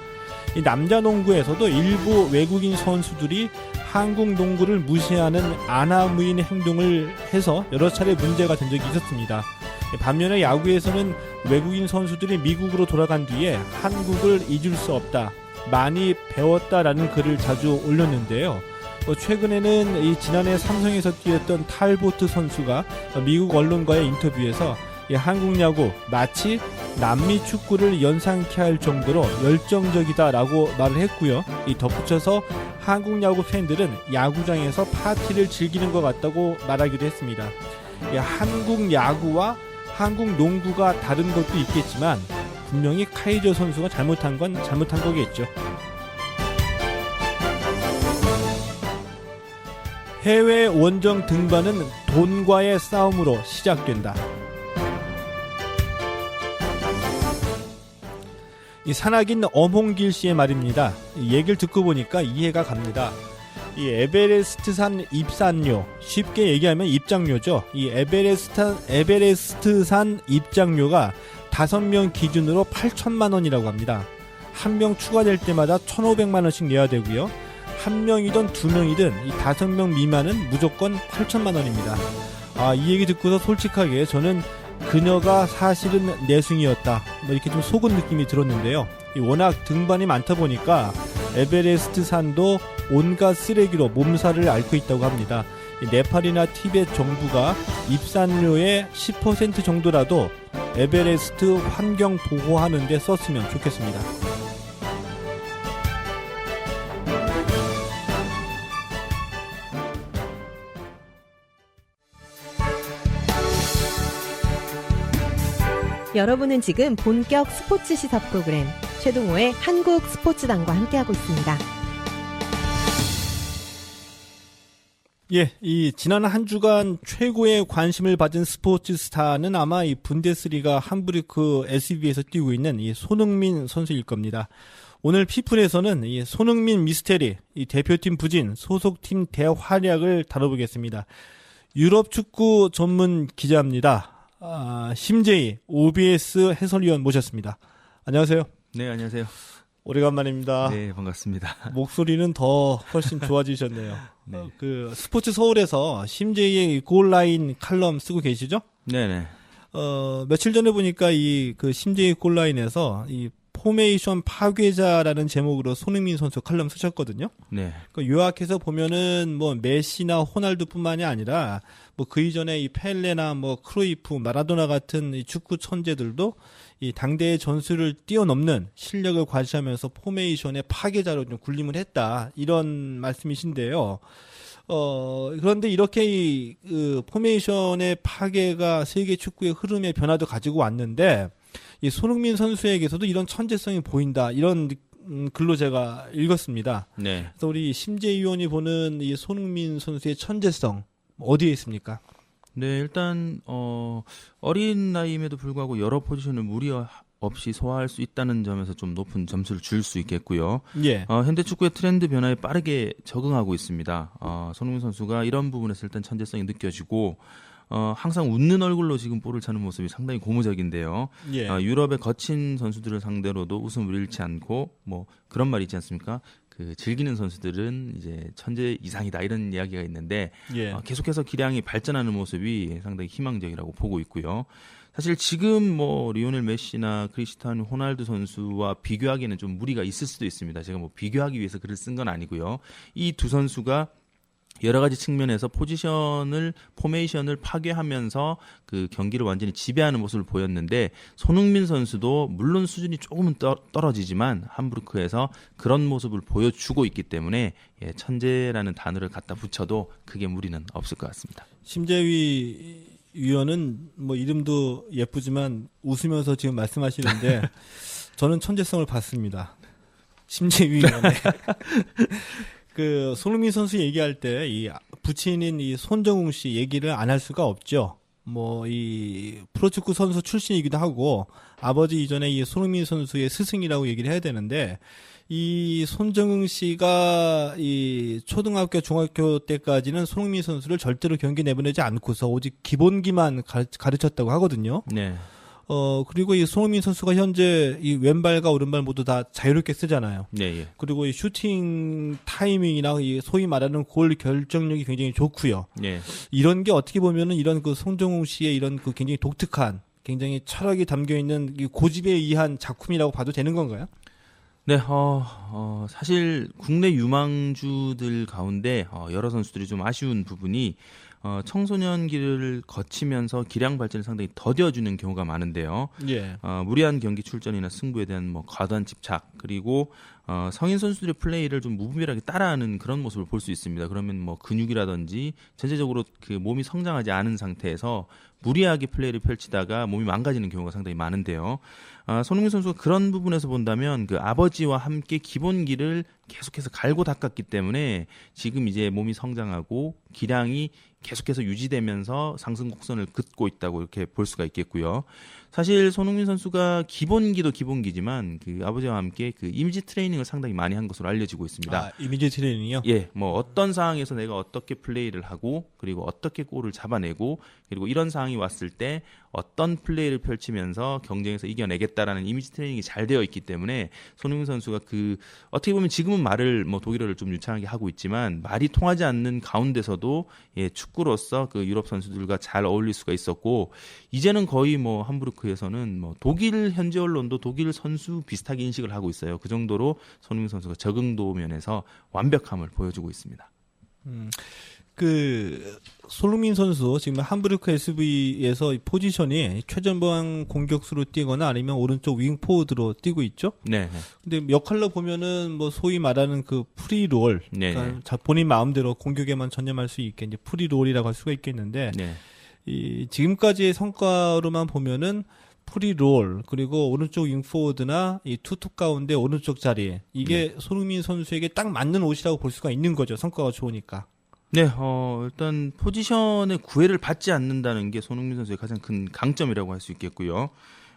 이 남자 농구에서도 일부 외국인 선수들이 한국 농구를 무시하는 아나무인 행동을 해서 여러 차례 문제가 된 적이 있었습니다. 반면에 야구에서는 외국인 선수들이 미국으로 돌아간 뒤에 한국을 잊을 수 없다, 많이 배웠다라는 글을 자주 올렸는데요. 최근에는 이 지난해 삼성에서 뛰었던 탈보트 선수가 미국 언론과의 인터뷰에서 이 한국 야구 마치 남미 축구를 연상케 할 정도로 열정적이다라고 말을 했고요. 이 덧붙여서 한국 야구 팬들은 야구장에서 파티를 즐기는 것 같다고 말하기도 했습니다. 한국 야구와 한국 농구가 다른 것도 있겠지만 분명히 카이저 선수가 잘못한 건 잘못한 거겠죠. 해외 원정 등반은 돈과의 싸움으로 시작된다. 이 산악인 엄홍길 씨의 말입니다. 이 얘기를 듣고 보니까 이해가 갑니다. 이 에베레스트산 입산료, 쉽게 얘기하면 입장료죠. 이 에베레스트산 입장료가 5명 기준으로 8천만 원이라고 합니다. 한 명 추가될 때마다 1,500만 원씩 내야 되고요. 한 명이든 두 명이든 이 5명 미만은 무조건 8천만 원입니다. 이 얘기 듣고서 솔직하게 저는 그녀가 사실은 내숭이었다, 이렇게 좀 속은 느낌이 들었는데요. 워낙 등반이 많다 보니까 에베레스트 산도 온갖 쓰레기로 몸살을 앓고 있다고 합니다. 네팔이나 티베트 정부가 입산료의 10% 정도라도 에베레스트 환경 보호하는 데 썼으면 좋겠습니다. 여러분은 지금 본격 스포츠 시사 프로그램 최동호의 한국 스포츠단과 함께하고 있습니다. 이 지난 한 주간 최고의 관심을 받은 스포츠 스타는 아마 이 분데스리가 함부르크 SV에서 뛰고 있는 이 손흥민 선수일 겁니다. 오늘 피플에서는 이 손흥민 미스테리, 이 대표팀 부진, 소속팀 대활약을 다뤄보겠습니다. 유럽 축구 전문 기자입니다. 심재희 OBS 해설위원 모셨습니다. 안녕하세요. 네, 안녕하세요. 오래간만입니다. 네, 반갑습니다. 목소리는 더 훨씬 좋아지셨네요. 네. 스포츠 서울에서 심재희의 골라인 칼럼 쓰고 계시죠? 네네. 며칠 전에 보니까 심재희 골라인에서 이 포메이션 파괴자라는 제목으로 손흥민 선수 칼럼 쓰셨거든요. 네. 요약해서 보면은 메시나 호날두뿐만이 아니라 그 이전에 이 펠레나 크루이프, 마라도나 같은 이 축구 천재들도 이 당대의 전술을 뛰어넘는 실력을 과시하면서 포메이션의 파괴자로 좀 군림을 했다, 이런 말씀이신데요. 그런데 이렇게 포메이션의 파괴가 세계 축구의 흐름의 변화도 가지고 왔는데, 이 손흥민 선수에게서도 이런 천재성이 보인다, 이런 글로 제가 읽었습니다. 네. 그래서 우리 심재희 의원이 보는 이 손흥민 선수의 천재성 어디에 있습니까? 네, 일단 어린 나이임에도 불구하고 여러 포지션을 무리 없이 소화할 수 있다는 점에서 좀 높은 점수를 줄 수 있겠고요. 예. 현대 축구의 트렌드 변화에 빠르게 적응하고 있습니다. 손흥민 선수가 이런 부분에서 일단 천재성이 느껴지고, 항상 웃는 얼굴로 지금 볼을 차는 모습이 상당히 고무적인데요. 예. 유럽의 거친 선수들을 상대로도 웃음을 잃지 않고, 그런 말이 있지 않습니까? 즐기는 선수들은 이제 천재 이상이다, 이런 이야기가 있는데, 예. 계속해서 기량이 발전하는 모습이 상당히 희망적이라고 보고 있고요. 사실 지금 리오넬 메시나 크리스티아노 호날두 선수와 비교하기에는 좀 무리가 있을 수도 있습니다. 제가 비교하기 위해서 글을 쓴 건 아니고요. 이 두 선수가 여러 가지 측면에서 포메이션을 파괴하면서 그 경기를 완전히 지배하는 모습을 보였는데, 손흥민 선수도 물론 수준이 조금은 떨어지지만 함부르크에서 그런 모습을 보여주고 있기 때문에 천재라는 단어를 갖다 붙여도 크게 무리는 없을 것 같습니다. 심재희 위원은 이름도 예쁘지만 웃으면서 지금 말씀하시는데 저는 천재성을 봤습니다. 심재희 위원의 그 손흥민 선수 얘기할 때 이 부친인 이 손정웅 씨 얘기를 안 할 수가 없죠. 뭐 이 프로축구 선수 출신이기도 하고 아버지 이전에 이 손흥민 선수의 스승이라고 얘기를 해야 되는데 이 손정웅 씨가 이 초등학교 중학교 때까지는 손흥민 선수를 절대로 경기 내보내지 않고서 오직 기본기만 가르쳤다고 하거든요. 네. 그리고 이 손흥민 선수가 현재 이 왼발과 오른발 모두 다 자유롭게 쓰잖아요. 네, 예. 그리고 이 슈팅 타이밍이나 이 소위 말하는 골 결정력이 굉장히 좋고요. 네. 이런 게 어떻게 보면은 이런 그 손정웅 씨의 이런 그 굉장히 독특한, 굉장히 철학이 담겨 있는 이 고집에 의한 작품이라고 봐도 되는 건가요? 네, 사실 국내 유망주들 가운데 여러 선수들이 좀 아쉬운 부분이 청소년기를 거치면서 기량 발전을 상당히 더뎌주는 경우가 많은데요. 예. 무리한 경기 출전이나 승부에 대한 뭐 과도한 집착 그리고 성인 선수들의 플레이를 좀 무분별하게 따라하는 그런 모습을 볼 수 있습니다. 그러면 뭐 근육이라든지 전체적으로 그 몸이 성장하지 않은 상태에서 무리하게 플레이를 펼치다가 몸이 망가지는 경우가 상당히 많은데요. 손흥민 선수가 그런 부분에서 본다면 그 아버지와 함께 기본기를 계속해서 갈고 닦았기 때문에 지금 이제 몸이 성장하고 기량이 계속해서 유지되면서 상승 곡선을 긋고 있다고 이렇게 볼 수가 있겠고요. 사실 손흥민 선수가 기본기도 기본기지만 그 아버지와 함께 그 이미지 트레이닝을 상당히 많이 한 것으로 알려지고 있습니다. 아, 이미지 트레이닝이요? 예, 뭐 어떤 상황에서 내가 어떻게 플레이를 하고 그리고 어떻게 골을 잡아내고 그리고 이런 상황이 왔을 때 어떤 플레이를 펼치면서 경쟁에서 이겨내겠다라는 이미지 트레이닝이 잘 되어 있기 때문에 손흥민 선수가 그 어떻게 보면 지금은 말을 뭐 독일어를 좀 유창하게 하고 있지만 말이 통하지 않는 가운데서도 예, 축구로서 그 유럽 선수들과 잘 어울릴 수가 있었고 이제는 거의 뭐 함부르크에서는 뭐 독일 현지 언론도 독일 선수 비슷하게 인식을 하고 있어요. 그 정도로 손흥민 선수가 적응도 면에서 완벽함을 보여주고 있습니다. 그 손흥민 선수 지금 함부르크 SV에서 포지션이 최전방 공격수로 뛰거나 아니면 오른쪽 윙포워드로 뛰고 있죠. 네. 근데 역할로 보면은 뭐 소위 말하는 그 프리롤, 네. 그러니까 본인 마음대로 공격에만 전념할 수 있게 이제 프리롤이라고 할 수가 있겠는데 네. 이 지금까지의 성과로만 보면은 프리롤 그리고 오른쪽 윙포워드나 이 투톱 가운데 오른쪽 자리 이게 손흥민 선수에게 딱 맞는 옷이라고 볼 수가 있는 거죠. 성과가 좋으니까. 네, 일단 포지션의 구애를 받지 않는다는 게 손흥민 선수의 가장 큰 강점이라고 할 수 있겠고요.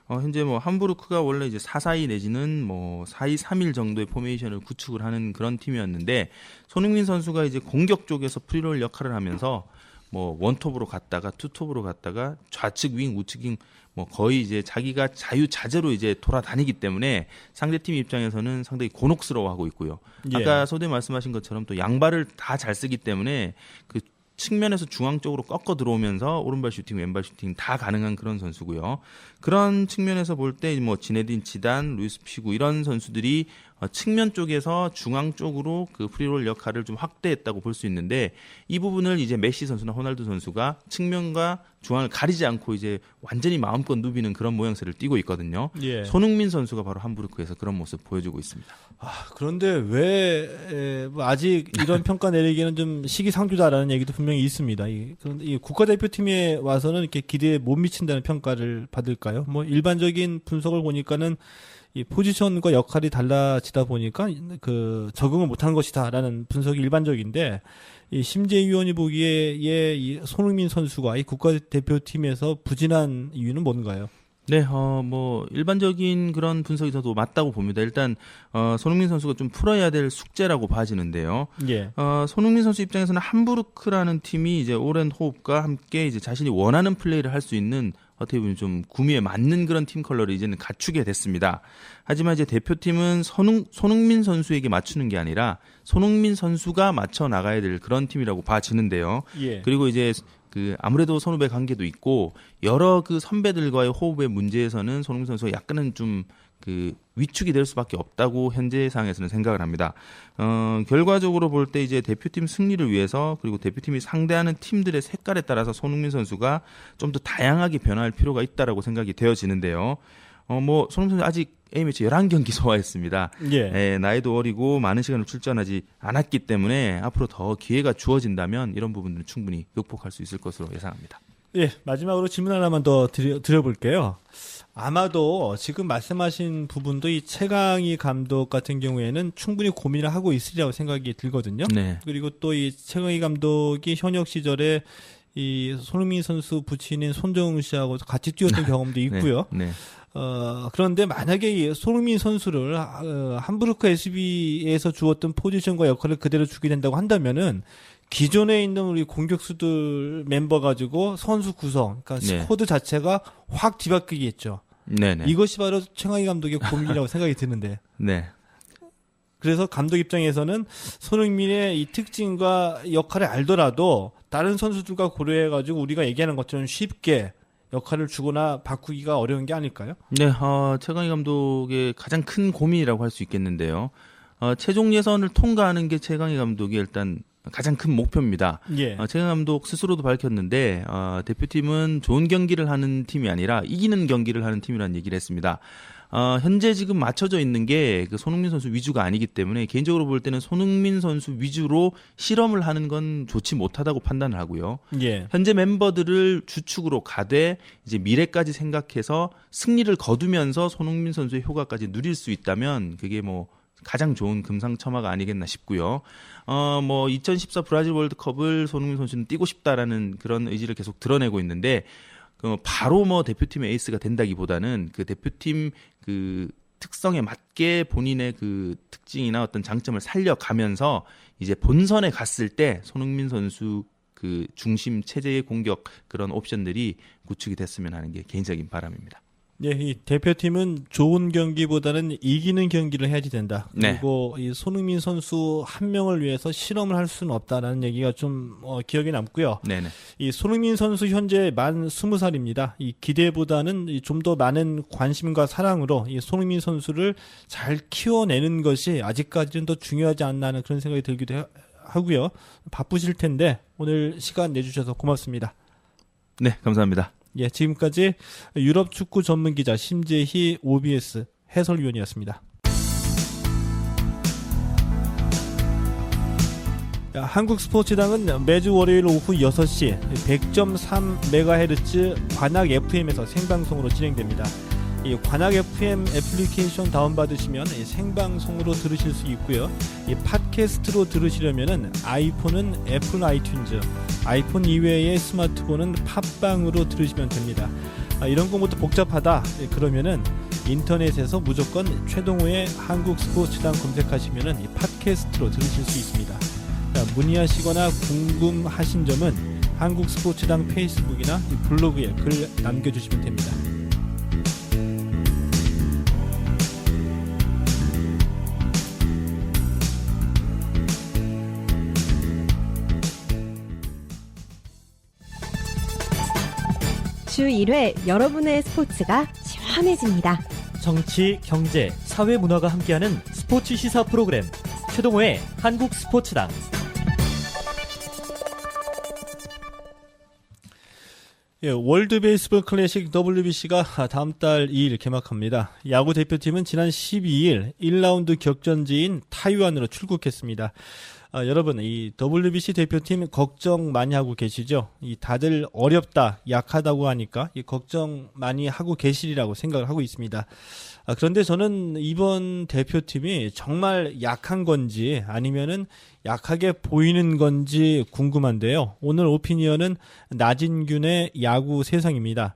현재 뭐 함부르크가 원래 이제 4-4-2 내지는 뭐 4-2-3-1 정도의 포메이션을 구축을 하는 그런 팀이었는데 손흥민 선수가 이제 공격 쪽에서 프리롤 역할을 하면서 뭐 원톱으로 갔다가 투톱으로 갔다가 좌측 윙, 우측 윙 뭐 거의 이제 자기가 자유자재로 이제 돌아다니기 때문에 상대팀 입장에서는 상당히 곤혹스러워하고 있고요. 예. 아까 소대 말씀하신 것처럼 또 양발을 다 잘 쓰기 때문에 그 측면에서 중앙 쪽으로 꺾어 들어오면서 오른발 슈팅, 왼발 슈팅 다 가능한 그런 선수고요. 그런 측면에서 볼 때 뭐 지네딘 지단, 루이스 피구 이런 선수들이 측면 쪽에서 중앙 쪽으로 그 프리롤 역할을 좀 확대했다고 볼 수 있는데 이 부분을 이제 메시 선수나 호날두 선수가 측면과 중앙을 가리지 않고 이제 완전히 마음껏 누비는 그런 모양새를 띠고 있거든요. 예. 손흥민 선수가 바로 함부르크에서 그런 모습 보여주고 있습니다. 그런데 왜 뭐 아직 이런 평가 내리기는 좀 시기상조다라는 얘기도 분명히 있습니다. 그런데 이 국가대표팀에 와서는 이렇게 기대에 못 미친다는 평가를 받을까요? 뭐 일반적인 분석을 보니까는 이 포지션과 역할이 달라지다 보니까 그 적응을 못하는 것이다라는 분석이 일반적인데 이 심재희 위원이 보기에 이 손흥민 선수가 이 국가대표팀에서 부진한 이유는 뭔가요? 네, 뭐 일반적인 그런 분석이 저도 맞다고 봅니다. 일단 손흥민 선수가 좀 풀어야 될 숙제라고 봐지는데요. 예. 손흥민 선수 입장에서는 함부르크라는 팀이 이제 오랜 호흡과 함께 이제 자신이 원하는 플레이를 할 수 있는 어떻게 보면 좀 구미에 맞는 그런 팀 컬러를 이제는 갖추게 됐습니다. 하지만 이제 대표팀은 손흥민 선수에게 맞추는 게 아니라 손흥민 선수가 맞춰 나가야 될 그런 팀이라고 봐지는데요. 예. 그리고 이제 그 아무래도 선후배 관계도 있고 여러 그 선배들과의 호흡의 문제에서는 손흥민 선수가 약간은 좀 그 위축이 될 수밖에 없다고 현재 상황에서는 생각을 합니다. 결과적으로 볼 때 이제 대표팀 승리를 위해서 그리고 대표팀이 상대하는 팀들의 색깔에 따라서 손흥민 선수가 좀 더 다양하게 변화할 필요가 있다라고 생각이 되어지는데요. 뭐 손흥민 선수 아직 A매치 11경기 소화했습니다. 예. 나이도 어리고 많은 시간을 출전하지 않았기 때문에 앞으로 더 기회가 주어진다면 이런 부분들은 충분히 극복할 수 있을 것으로 예상합니다. 예, 마지막으로 질문 하나만 더 드려볼게요. 아마도 지금 말씀하신 부분도 이 최강희 감독 같은 경우에는 충분히 고민을 하고 있으리라고 생각이 들거든요. 네. 그리고 또 이 최강희 감독이 현역 시절에 이 손흥민 선수 부친인 손정웅 씨하고 같이 뛰었던 경험도 있고요. 네. 그런데 만약에 이 손흥민 선수를 함부르크 SB에서 주었던 포지션과 역할을 그대로 주게 된다고 한다면은 기존에 있는 우리 공격수들 멤버 가지고 선수 구성, 그러니까 네. 스쿼드 자체가 확 뒤바뀌겠죠. 네네. 이것이 바로 최강희 감독의 고민이라고 생각이 드는데. 네. 그래서 감독 입장에서는 손흥민의 이 특징과 역할을 알더라도 다른 선수들과 고려해가지고 우리가 얘기하는 것처럼 쉽게 역할을 주거나 바꾸기가 어려운 게 아닐까요? 네, 최강희 감독의 가장 큰 고민이라고 할 수 있겠는데요. 최종 예선을 통과하는 게 최강희 감독의 일단 가장 큰 목표입니다. 예. 최강희 감독 스스로도 밝혔는데 대표팀은 좋은 경기를 하는 팀이 아니라 이기는 경기를 하는 팀이라는 얘기를 했습니다. 현재 지금 맞춰져 있는 게 그 손흥민 선수 위주가 아니기 때문에 개인적으로 볼 때는 손흥민 선수 위주로 실험을 하는 건 좋지 못하다고 판단을 하고요. 예. 현재 멤버들을 주축으로 가되 이제 미래까지 생각해서 승리를 거두면서 손흥민 선수의 효과까지 누릴 수 있다면 그게 뭐 가장 좋은 금상첨화가 아니겠나 싶고요. 2014 브라질 월드컵을 손흥민 선수는 뛰고 싶다라는 그런 의지를 계속 드러내고 있는데 바로 뭐 대표팀의 에이스가 된다기보다는 그 대표팀 그 특성에 맞게 본인의 그 특징이나 어떤 장점을 살려가면서 이제 본선에 갔을 때 손흥민 선수 그 중심 체제의 공격 그런 옵션들이 구축이 됐으면 하는 게 개인적인 바람입니다. 예, 이 대표팀은 좋은 경기보다는 이기는 경기를 해야지 된다. 그리고 이 손흥민 선수 한 명을 위해서 실험을 할 수는 없다라는 얘기가 좀 기억에 남고요. 네네. 이 손흥민 선수 현재 만 20살입니다. 이 기대보다는 좀 더 많은 관심과 사랑으로 이 손흥민 선수를 잘 키워내는 것이 아직까지는 더 중요하지 않나 하는 그런 생각이 들기도 하고요. 바쁘실 텐데 오늘 시간 내주셔서 고맙습니다. 네, 감사합니다. 예, 지금까지 유럽 축구 전문 기자 심재희 OBS 해설위원이었습니다. 한국 스포츠당은 매주 월요일 오후 6시 100.3MHz 관악 FM에서 생방송으로 진행됩니다. 이 관악 FM 애플리케이션 다운받으시면 생방송으로 들으실 수 있고요. 이 팟캐스트로 들으시려면은 아이폰은 애플 아이튠즈, 아이폰 이외의 스마트폰은 팟빵으로 들으시면 됩니다. 이런 거 모두 복잡하다 그러면은 인터넷에서 무조건 최동호의 한국 스포츠당 검색하시면은 이 팟캐스트로 들으실 수 있습니다. 문의하시거나 궁금하신 점은 한국 스포츠당 페이스북이나 블로그에 글 남겨주시면 됩니다. 주 1회 여러분의 스포츠가 시원해집니다. 정치, 경제, 사회 문화가 함께하는 스포츠 시사 프로그램 최동호의 한국 스포츠당. 예, 월드 베이스볼 클래식 WBC가 다음 달 2일 개막합니다. 야구 대표팀은 지난 12일 1라운드 격전지인 타이완으로 출국했습니다. 여러분, 이 WBC 대표팀 걱정 많이 하고 계시죠? 다들 어렵다, 약하다고 하니까 걱정 많이 하고 계시리라고 생각을 하고 있습니다. 그런데 저는 이번 대표팀이 정말 약한 건지 아니면은 약하게 보이는 건지 궁금한데요. 오늘 오피니언은 나진균의 야구 세상입니다.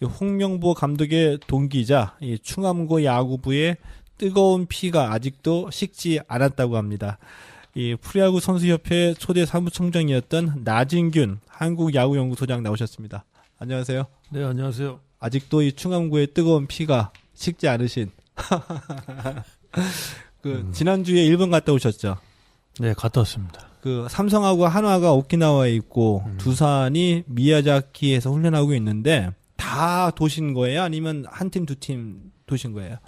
홍명보 감독의 동기자 충암고 야구부의 뜨거운 피가 아직도 식지 않았다고 합니다. 이 프로야구 선수협회 초대 사무총장이었던 나진균 한국야구연구소장 나오셨습니다. 안녕하세요. 네, 안녕하세요. 아직도 이 충암고의 뜨거운 피가 식지 않으신 지난주에 일본 갔다 오셨죠? 네, 갔다 왔습니다. 삼성하고 한화가 오키나와에 있고 두산이 미야자키에서 훈련하고 있는데 다 도신 거예요? 아니면 한 팀, 두 팀 도신 거예요?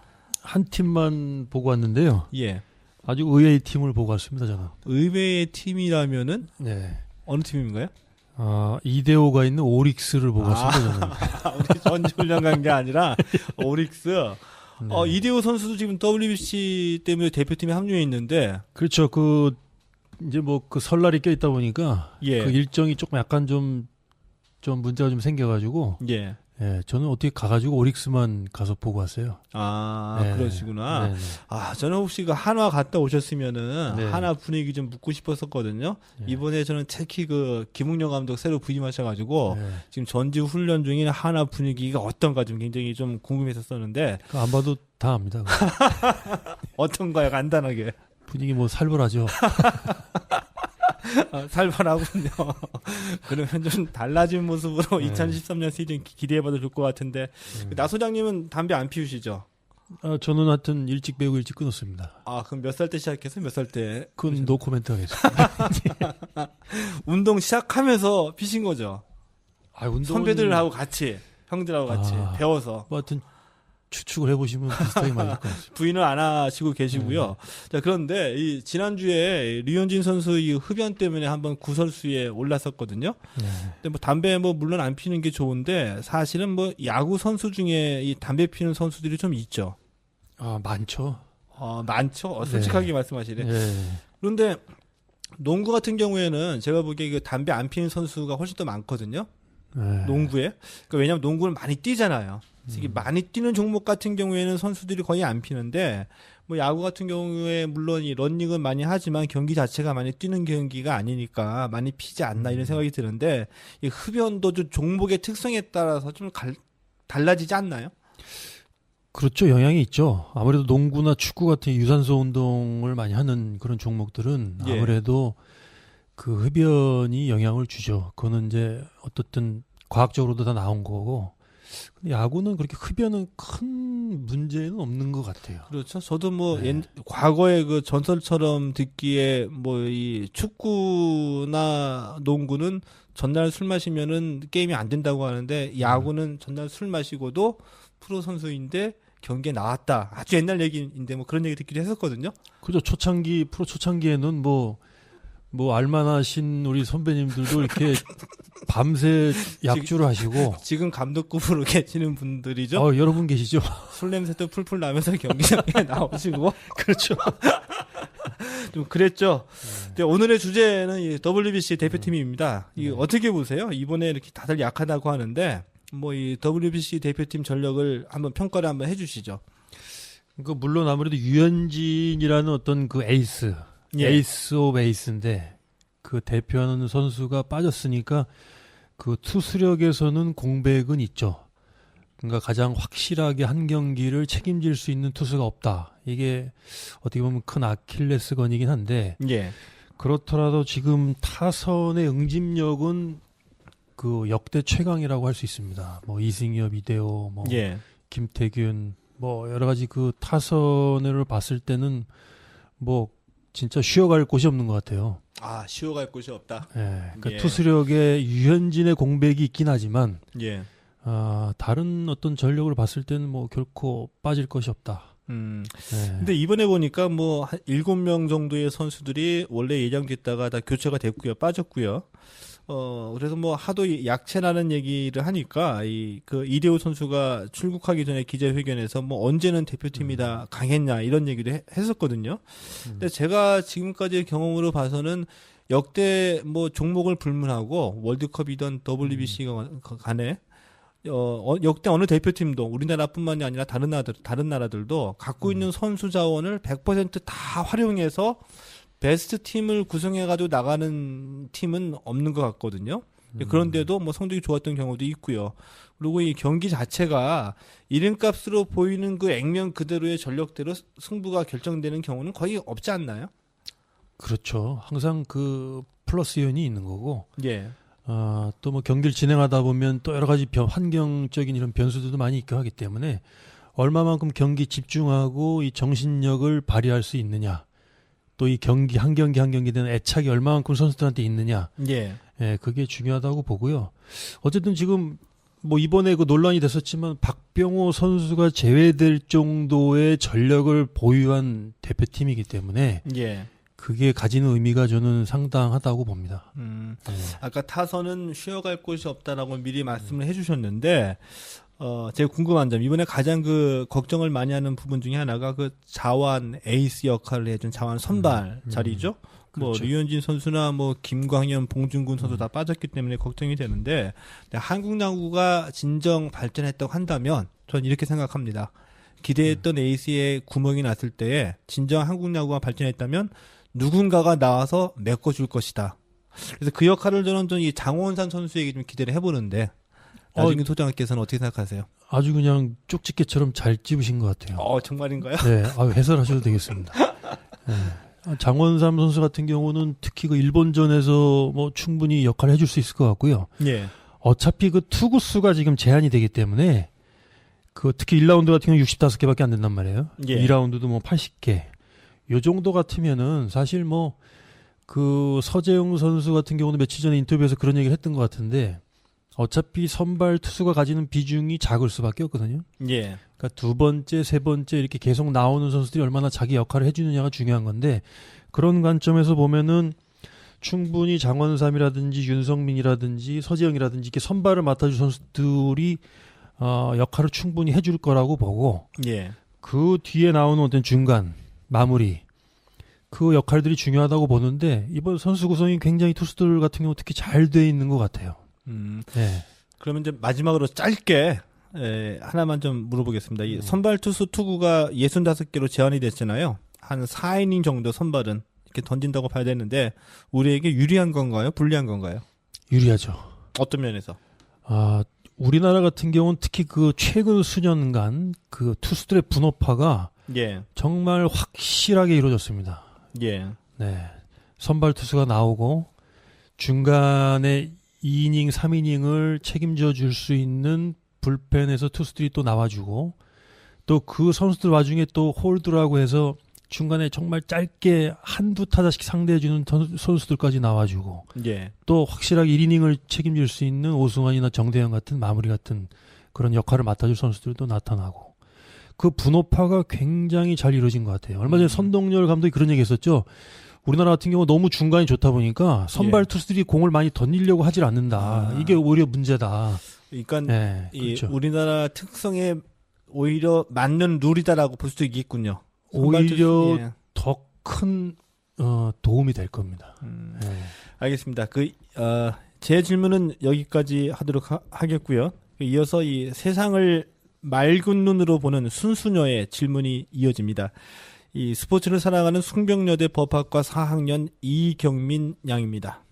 한 팀만 보고 왔는데요. 예. 아주 의외의 팀을 보고 왔습니다, 저는. 의외의 팀이라면은 네. 어느 팀인가요? 이대호가 있는 오릭스를 보고 왔습니다, 저는. 우리 전지훈련 간 게 아니라 오릭스. 네. 이대호 선수도 지금 WBC 때문에 대표팀에 합류해 있는데. 그렇죠. 이제 설날이 껴있다 보니까. 예. 그 일정이 조금 약간 좀 좀 문제가 좀 생겨가지고 예. 예, 저는 어떻게 가가지고 오릭스만 가서 보고 왔어요. 아, 네. 그러시구나. 네, 네. 아, 저는 혹시 그 한화 갔다 오셨으면은 네. 한화 분위기 좀 묻고 싶었었거든요. 네. 이번에 저는 특히 그 김웅영 감독 새로 부임하셔가지고 네. 지금 전지 훈련 중인 한화 분위기가 어떤가 좀 굉장히 좀 궁금했었었는데 그거 안 봐도 다 압니다. 어떤가요, 간단하게. 분위기 뭐 살벌하죠. 살벌하군요. 그러면 좀 달라진 모습으로 네. 2013년 시즌 기대해봐도 좋을 것 같은데 나 소장님은 담배 안 피우시죠? 아, 저는 하여튼 일찍 배우고 일찍 끊었습니다. 아, 그럼 몇 살 때 시작해서 몇 살 때? 그건 노 코멘트 하겠습니다. 운동 시작하면서 피신 거죠? 아, 운동은 선배들하고 같이, 형들하고 같이 배워서. 뭐 하여튼 추측을 해보시면 비슷하게 맞을 것 같습니다. 부인을 안 하시고 계시고요. 자, 그런데 이 지난주에 류현진 선수 이 흡연 때문에 한번 구설수에 올랐었거든요. 네. 근데 뭐 담배 뭐 물론 안 피는 게 좋은데 사실은 뭐 야구 선수 중에 이 담배 피는 선수들이 좀 있죠. 아, 많죠. 많죠. 솔직하게 말씀하시네. 네. 그런데 농구 같은 경우에는 제가 보기에 그 담배 안 피는 선수가 훨씬 더 많거든요. 네. 농구에. 그러니까 왜냐하면 농구는 많이 뛰잖아요. 특히 많이 뛰는 종목 같은 경우에는 선수들이 거의 안 피는데 뭐 야구 같은 경우에 물론 이 런닝은 많이 하지만 경기 자체가 많이 뛰는 경기가 아니니까 많이 피지 않나 이런 생각이 드는데 이 흡연도 좀 종목의 특성에 따라서 좀 달라지지 않나요? 그렇죠. 영향이 있죠. 아무래도 농구나 축구 같은 유산소 운동을 많이 하는 그런 종목들은 예. 아무래도 그 흡연이 영향을 주죠. 그거는 이제 어떻든 과학적으로도 다 나온 거고. 근데 야구는 그렇게 흡연은 큰 문제는 없는 것 같아요. 그렇죠. 저도 뭐 과거에 그 전설처럼 듣기에 뭐 이 축구나 농구는 전날 술 마시면은 게임이 안 된다고 하는데 야구는 전날 술 마시고도 프로 선수인데 경기에 나왔다. 아주 옛날 얘기인데 뭐 그런 얘기 듣기도 했었거든요. 그죠. 프로 초창기에는 뭐 알만하신 우리 선배님들도 이렇게 밤새 약주를 하시고. 지금 감독급으로 계시는 분들이죠. 여러분 계시죠? 술 냄새도 풀풀 나면서 경기장에 나오시고. 그렇죠. 좀 그랬죠. 근데 오늘의 주제는 이 WBC 대표팀입니다. 이 어떻게 보세요? 이번에 이렇게 다들 약하다고 하는데 뭐 이 WBC 대표팀 전력을 한번 평가를 한번 해주시죠. 그 물론 아무래도 유현진이라는 어떤 그 에이스 오브 에이스인데 그 대표하는 선수가 빠졌으니까 그 투수력에서는 공백은 있죠. 그러니까 가장 확실하게 한 경기를 책임질 수 있는 투수가 없다. 이게 어떻게 보면 큰 아킬레스건이긴 한데 그렇더라도 지금 타선의 응집력은 그 역대 최강이라고 할 수 있습니다. 뭐 이승엽, 이대호, 뭐 김태균, 뭐 여러 가지 그 타선을 봤을 때는 뭐 진짜 쉬어갈 곳이 없는 것 같아요. 아, 쉬어갈 곳이 없다. 그러니까 투수력에 유현진의 공백이 있긴 하지만 다른 어떤 전력을 봤을 때는 뭐 결코 빠질 것이 없다. 근데 이번에 보니까 뭐 한 7명 정도의 선수들이 원래 예정됐다가 다 교체가 됐고요. 빠졌고요. 그래서 뭐 하도 약체라는 얘기를 하니까 그 이대호 선수가 출국하기 전에 기자회견에서 뭐 언제는 대표팀이다 강했냐 이런 얘기도 했었거든요. 근데 제가 지금까지의 경험으로 봐서는 역대 뭐 종목을 불문하고 월드컵이든 WBC가 간에 역대 어느 대표팀도 우리나라뿐만이 아니라 다른 나라들도 갖고 있는 선수 자원을 100% 다 활용해서 베스트 팀을 구성해가지고 나가는 팀은 없는 것 같거든요. 그런데도 뭐 성적이 좋았던 경우도 있고요. 그리고 이 경기 자체가 이름값으로 보이는 그 액면 그대로의 전력대로 승부가 결정되는 경우는 거의 없지 않나요? 그렇죠. 항상 그 플러스 요인이 있는 거고. 또 뭐 경기를 진행하다 보면 또 여러 가지 환경적인 이런 변수들도 많이 있고 하기 때문에 얼마만큼 경기 집중하고 이 정신력을 발휘할 수 있느냐. 또 이 경기 한 경기 되는 애착이 얼마만큼 선수들한테 있느냐. 그게 중요하다고 보고요. 어쨌든 지금 뭐 이번에 그 논란이 됐었지만 박병호 선수가 제외될 정도의 전력을 보유한 대표팀이기 때문에 그게 가지는 의미가 저는 상당하다고 봅니다. 아까 타선은 쉬어갈 곳이 없다라고 미리 말씀을 해주셨는데 제가 궁금한 점, 이번에 가장 그 걱정을 많이 하는 부분 중에 하나가 그 자완 에이스 역할을 해준 자완 선발 자리죠. 뭐 그렇죠. 류현진 선수나 뭐 김광현, 봉준군 선수 다 빠졌기 때문에 걱정이 되는데 한국 야구가 진정 발전했다고 한다면 전 이렇게 생각합니다. 기대했던 에이스의 구멍이 났을 때에 진정 한국 야구가 발전했다면 누군가가 나와서 메꿔줄 것이다. 그래서 그 역할을 저는 이 장원산 선수에게 좀 기대를 해보는데 나중에 소장님께서는 어떻게 생각하세요? 아주 그냥 쪽집게처럼 잘 찝으신 것 같아요. 정말인가요? 네, 해설하셔도 되겠습니다. 네. 장원삼 선수 같은 경우는 특히 그 일본전에서 뭐 충분히 역할을 해줄 수 있을 것 같고요. 예. 어차피 그 투구 수가 지금 제한이 되기 때문에 그 특히 1라운드 같은 경우 65개밖에 안 된단 말이에요. 예. 2라운드도 뭐 80개. 요 정도 같으면은 사실 뭐 그 서재영 선수 같은 경우는 며칠 전에 인터뷰에서 그런 얘기를 했던 것 같은데 어차피 선발 투수가 가지는 비중이 작을 수밖에 없거든요. 예. 그러니까 두 번째, 세 번째 이렇게 계속 나오는 선수들이 얼마나 자기 역할을 해주느냐가 중요한 건데 그런 관점에서 보면은 충분히 장원삼이라든지 윤성민이라든지 서지영이라든지 이렇게 선발을 맡아줄 선수들이 역할을 충분히 해줄 거라고 보고 예. 그 뒤에 나오는 어떤 중간 마무리 그 역할들이 중요하다고 보는데 이번 선수 구성이 굉장히 투수들 같은 경우 특히 잘 돼 있는 것 같아요. 네. 그러면 이제 마지막으로 짧게 하나만 좀 물어보겠습니다. 이 선발 투수 투구가 65개로 제한이 됐잖아요. 한 4이닝 정도 선발은 이렇게 던진다고 봐야 되는데 우리에게 유리한 건가요? 불리한 건가요? 유리하죠. 어떤 면에서? 우리나라 같은 경우는 특히 그 최근 수년간 그 투수들의 분업화가 예. 정말 확실하게 이루어졌습니다. 예. 네. 선발 투수가 나오고 중간에 2이닝, 3이닝을 책임져 줄 수 있는 불펜에서 투수들이 또 나와주고 또 그 선수들 와중에 또 홀드라고 해서 중간에 정말 짧게 한두 타자씩 상대해주는 선수들까지 나와주고 예. 또 확실하게 1이닝을 책임질 수 있는 오승환이나 정대현 같은 마무리 같은 그런 역할을 맡아줄 선수들도 나타나고 그 분업화가 굉장히 잘 이루어진 것 같아요. 얼마 전에 선동열 감독이 그런 얘기 했었죠. 우리나라 같은 경우 너무 중간이 좋다 보니까 선발 투수들이 공을 많이 던지려고 하질 않는다. 이게 오히려 문제다. 그러니까 네, 이 그렇죠. 우리나라 특성에 오히려 맞는 룰이다라고 볼 수도 있겠군요. 오히려 더 큰 도움이 될 겁니다. 네. 알겠습니다. 제 질문은 여기까지 하도록 하겠고요. 이어서 이 세상을 맑은 눈으로 보는 순수녀의 질문이 이어집니다. 이 스포츠를 사랑하는 숭병여대 법학과 4학년 이경민 양입니다.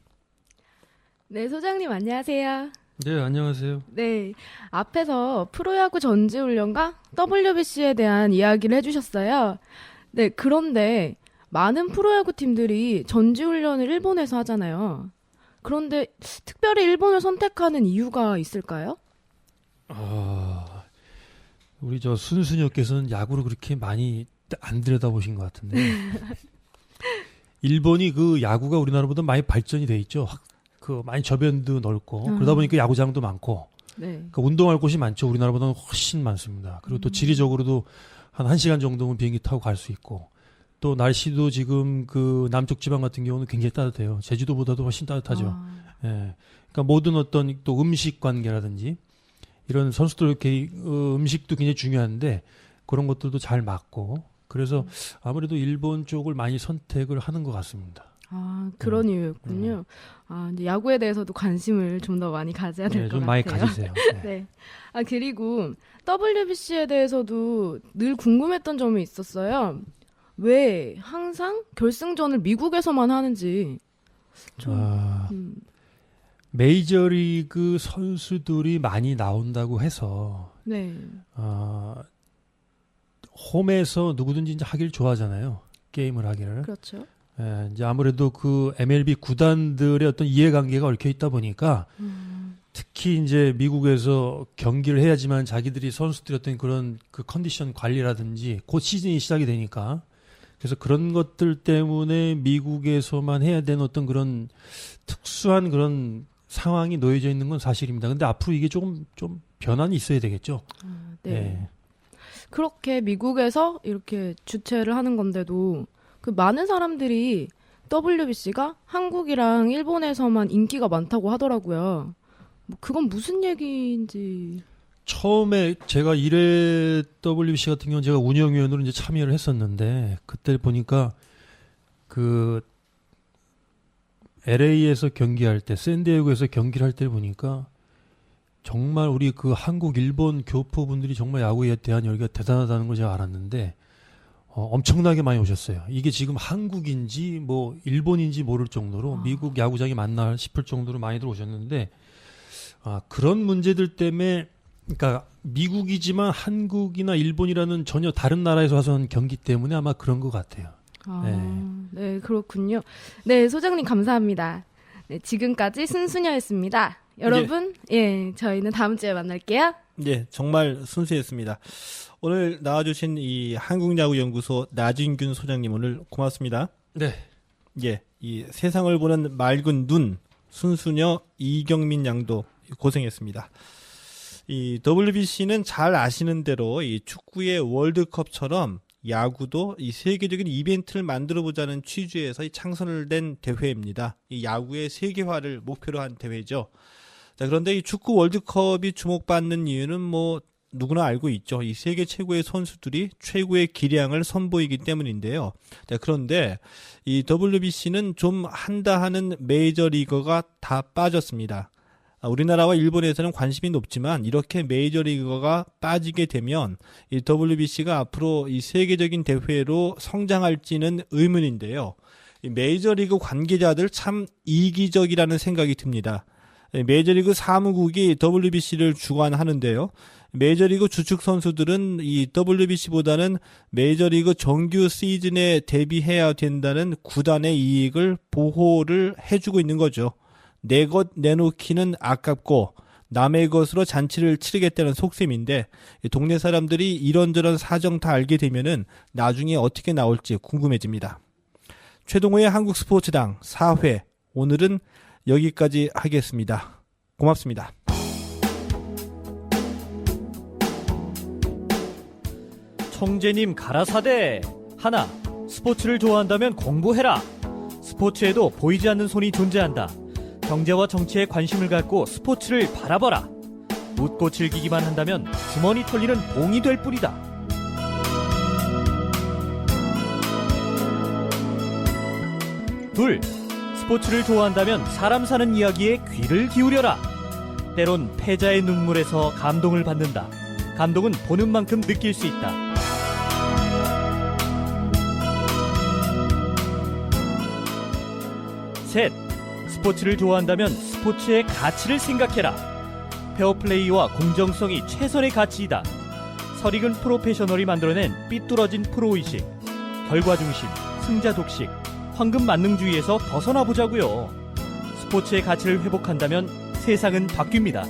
네, 소장님 안녕하세요. 네, 안녕하세요. 네, 앞에서 프로야구 전지훈련과 WBC에 대한 이야기를 해주셨어요. 네, 그런데 많은 프로야구 팀들이 전지훈련을 일본에서 하잖아요. 그런데 특별히 일본을 선택하는 이유가 있을까요? 우리 저 순수녀께서는 야구를 그렇게 많이 안 들여다보신 것 같은데 일본이 그 야구가 우리나라보다 많이 발전이 돼 있죠. 그 많이 저변도 넓고 그러다 보니까 야구장도 많고 네. 그러니까 운동할 곳이 많죠. 우리나라보다는 훨씬 많습니다. 그리고 또 지리적으로도 한 1시간 정도면 비행기 타고 갈 수 있고 또 날씨도 지금 그 남쪽 지방 같은 경우는 굉장히 따뜻해요. 제주도보다도 훨씬 따뜻하죠. 예. 그러니까 모든 어떤 또 음식 관계라든지 이런 선수들 이렇게 음식도 굉장히 중요한데 그런 것들도 잘 맞고 그래서 아무래도 일본 쪽을 많이 선택을 하는 것 같습니다. 그런 이유였군요. 이제 야구에 대해서도 관심을 좀 더 많이 가져야 될 것 좀 같아요. 많이 가지세요. 네. 그리고 WBC에 대해서도 늘 궁금했던 점이 있었어요. 왜 항상 결승전을 미국에서만 하는지. 메이저리그 선수들이 많이 나온다고 해서 네. 홈에서 누구든지 이제 하기를 좋아하잖아요. 게임을 하기를. 그렇죠. 예, 이제 아무래도 그 MLB 구단들의 어떤 이해관계가 얽혀 있다 보니까 특히 이제 미국에서 경기를 해야지만 자기들이 선수들의 어떤 그런 그 컨디션 관리라든지 곧 시즌이 시작이 되니까 그래서 그런 것들 때문에 미국에서만 해야 되는 어떤 그런 특수한 그런 상황이 놓여져 있는 건 사실입니다. 근데 앞으로 이게 좀 변환이 있어야 되겠죠. 네. 예. 그렇게 미국에서 이렇게 주최를 하는 건데도 그 많은 사람들이 WBC가 한국이랑 일본에서만 인기가 많다고 하더라고요. 그건 무슨 얘기인지. 처음에 제가 1회 WBC 같은 경우는 제가 운영위원으로 이제 참여를 했었는데 그때 보니까 그 LA에서 경기할 때, 샌디에고에서 경기를 할 때 보니까 정말 우리 그 한국, 일본 교포분들이 정말 야구에 대한 열기가 대단하다는 걸 제가 알았는데 엄청나게 많이 오셨어요. 이게 지금 한국인지 뭐 일본인지 모를 정도로 미국 야구장이 맞나 싶을 정도로 많이들 오셨는데 그런 문제들 때문에 그러니까 미국이지만 한국이나 일본이라는 전혀 다른 나라에서 와서 한 경기 때문에 아마 그런 것 같아요. 네, 그렇군요. 네, 소장님 감사합니다. 네, 지금까지 순수녀였습니다. 여러분, 저희는 다음 주에 만날게요. 네, 정말 순수했습니다. 오늘 나와주신 이 한국야구연구소 나진균 소장님 오늘 고맙습니다. 네. 예, 이 세상을 보는 맑은 눈 순수녀 이경민 양도 고생했습니다. 이 WBC는 잘 아시는 대로 이 축구의 월드컵처럼 야구도 이 세계적인 이벤트를 만들어보자는 취지에서 이 창설을 된 대회입니다. 이 야구의 세계화를 목표로 한 대회죠. 자, 그런데 이 축구 월드컵이 주목받는 이유는 뭐 누구나 알고 있죠. 이 세계 최고의 선수들이 최고의 기량을 선보이기 때문인데요. 자, 그런데 이 WBC는 좀 한다 하는 메이저리거가 다 빠졌습니다. 우리나라와 일본에서는 관심이 높지만 이렇게 메이저리거가 빠지게 되면 이 WBC가 앞으로 이 세계적인 대회로 성장할지는 의문인데요. 이 메이저리그 관계자들 참 이기적이라는 생각이 듭니다. 메이저리그 사무국이 WBC를 주관하는데요. 메이저리그 주축 선수들은 이 WBC보다는 메이저리그 정규 시즌에 대비해야 된다는 구단의 이익을 보호를 해주고 있는 거죠. 내 것 내놓기는 아깝고 남의 것으로 잔치를 치르겠다는 속셈인데 동네 사람들이 이런저런 사정 다 알게 되면은 나중에 어떻게 나올지 궁금해집니다. 최동호의 한국 스포츠당 4회 오늘은 여기까지 하겠습니다. 고맙습니다. 청재님 가라사대. 하나, 스포츠를 좋아한다면 공부해라. 스포츠에도 보이지 않는 손이 존재한다. 경제와 정치에 관심을 갖고 스포츠를 바라봐라. 웃고 즐기기만 한다면 주머니 털리는 봉이 될 뿐이다. 둘, 스포츠를 좋아한다면 사람 사는 이야기에 귀를 기울여라. 때론 패자의 눈물에서 감동을 받는다. 감동은 보는 만큼 느낄 수 있다. 셋, 스포츠를 좋아한다면 스포츠의 가치를 생각해라. 페어플레이와 공정성이 최선의 가치이다. 설익은 프로페셔널이 만들어낸 삐뚤어진 프로의식, 결과중심, 승자독식, 황금 만능주의에서 벗어나 보자고요. 스포츠의 가치를 회복한다면 세상은 바뀝니다.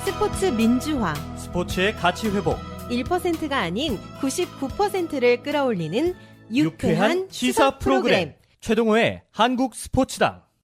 스포츠 민주화. 스포츠의 가치 회복. 1%가 아닌 99%를 끌어올리는 유쾌한 시사 프로그램. 최동호의 한국 스포츠당.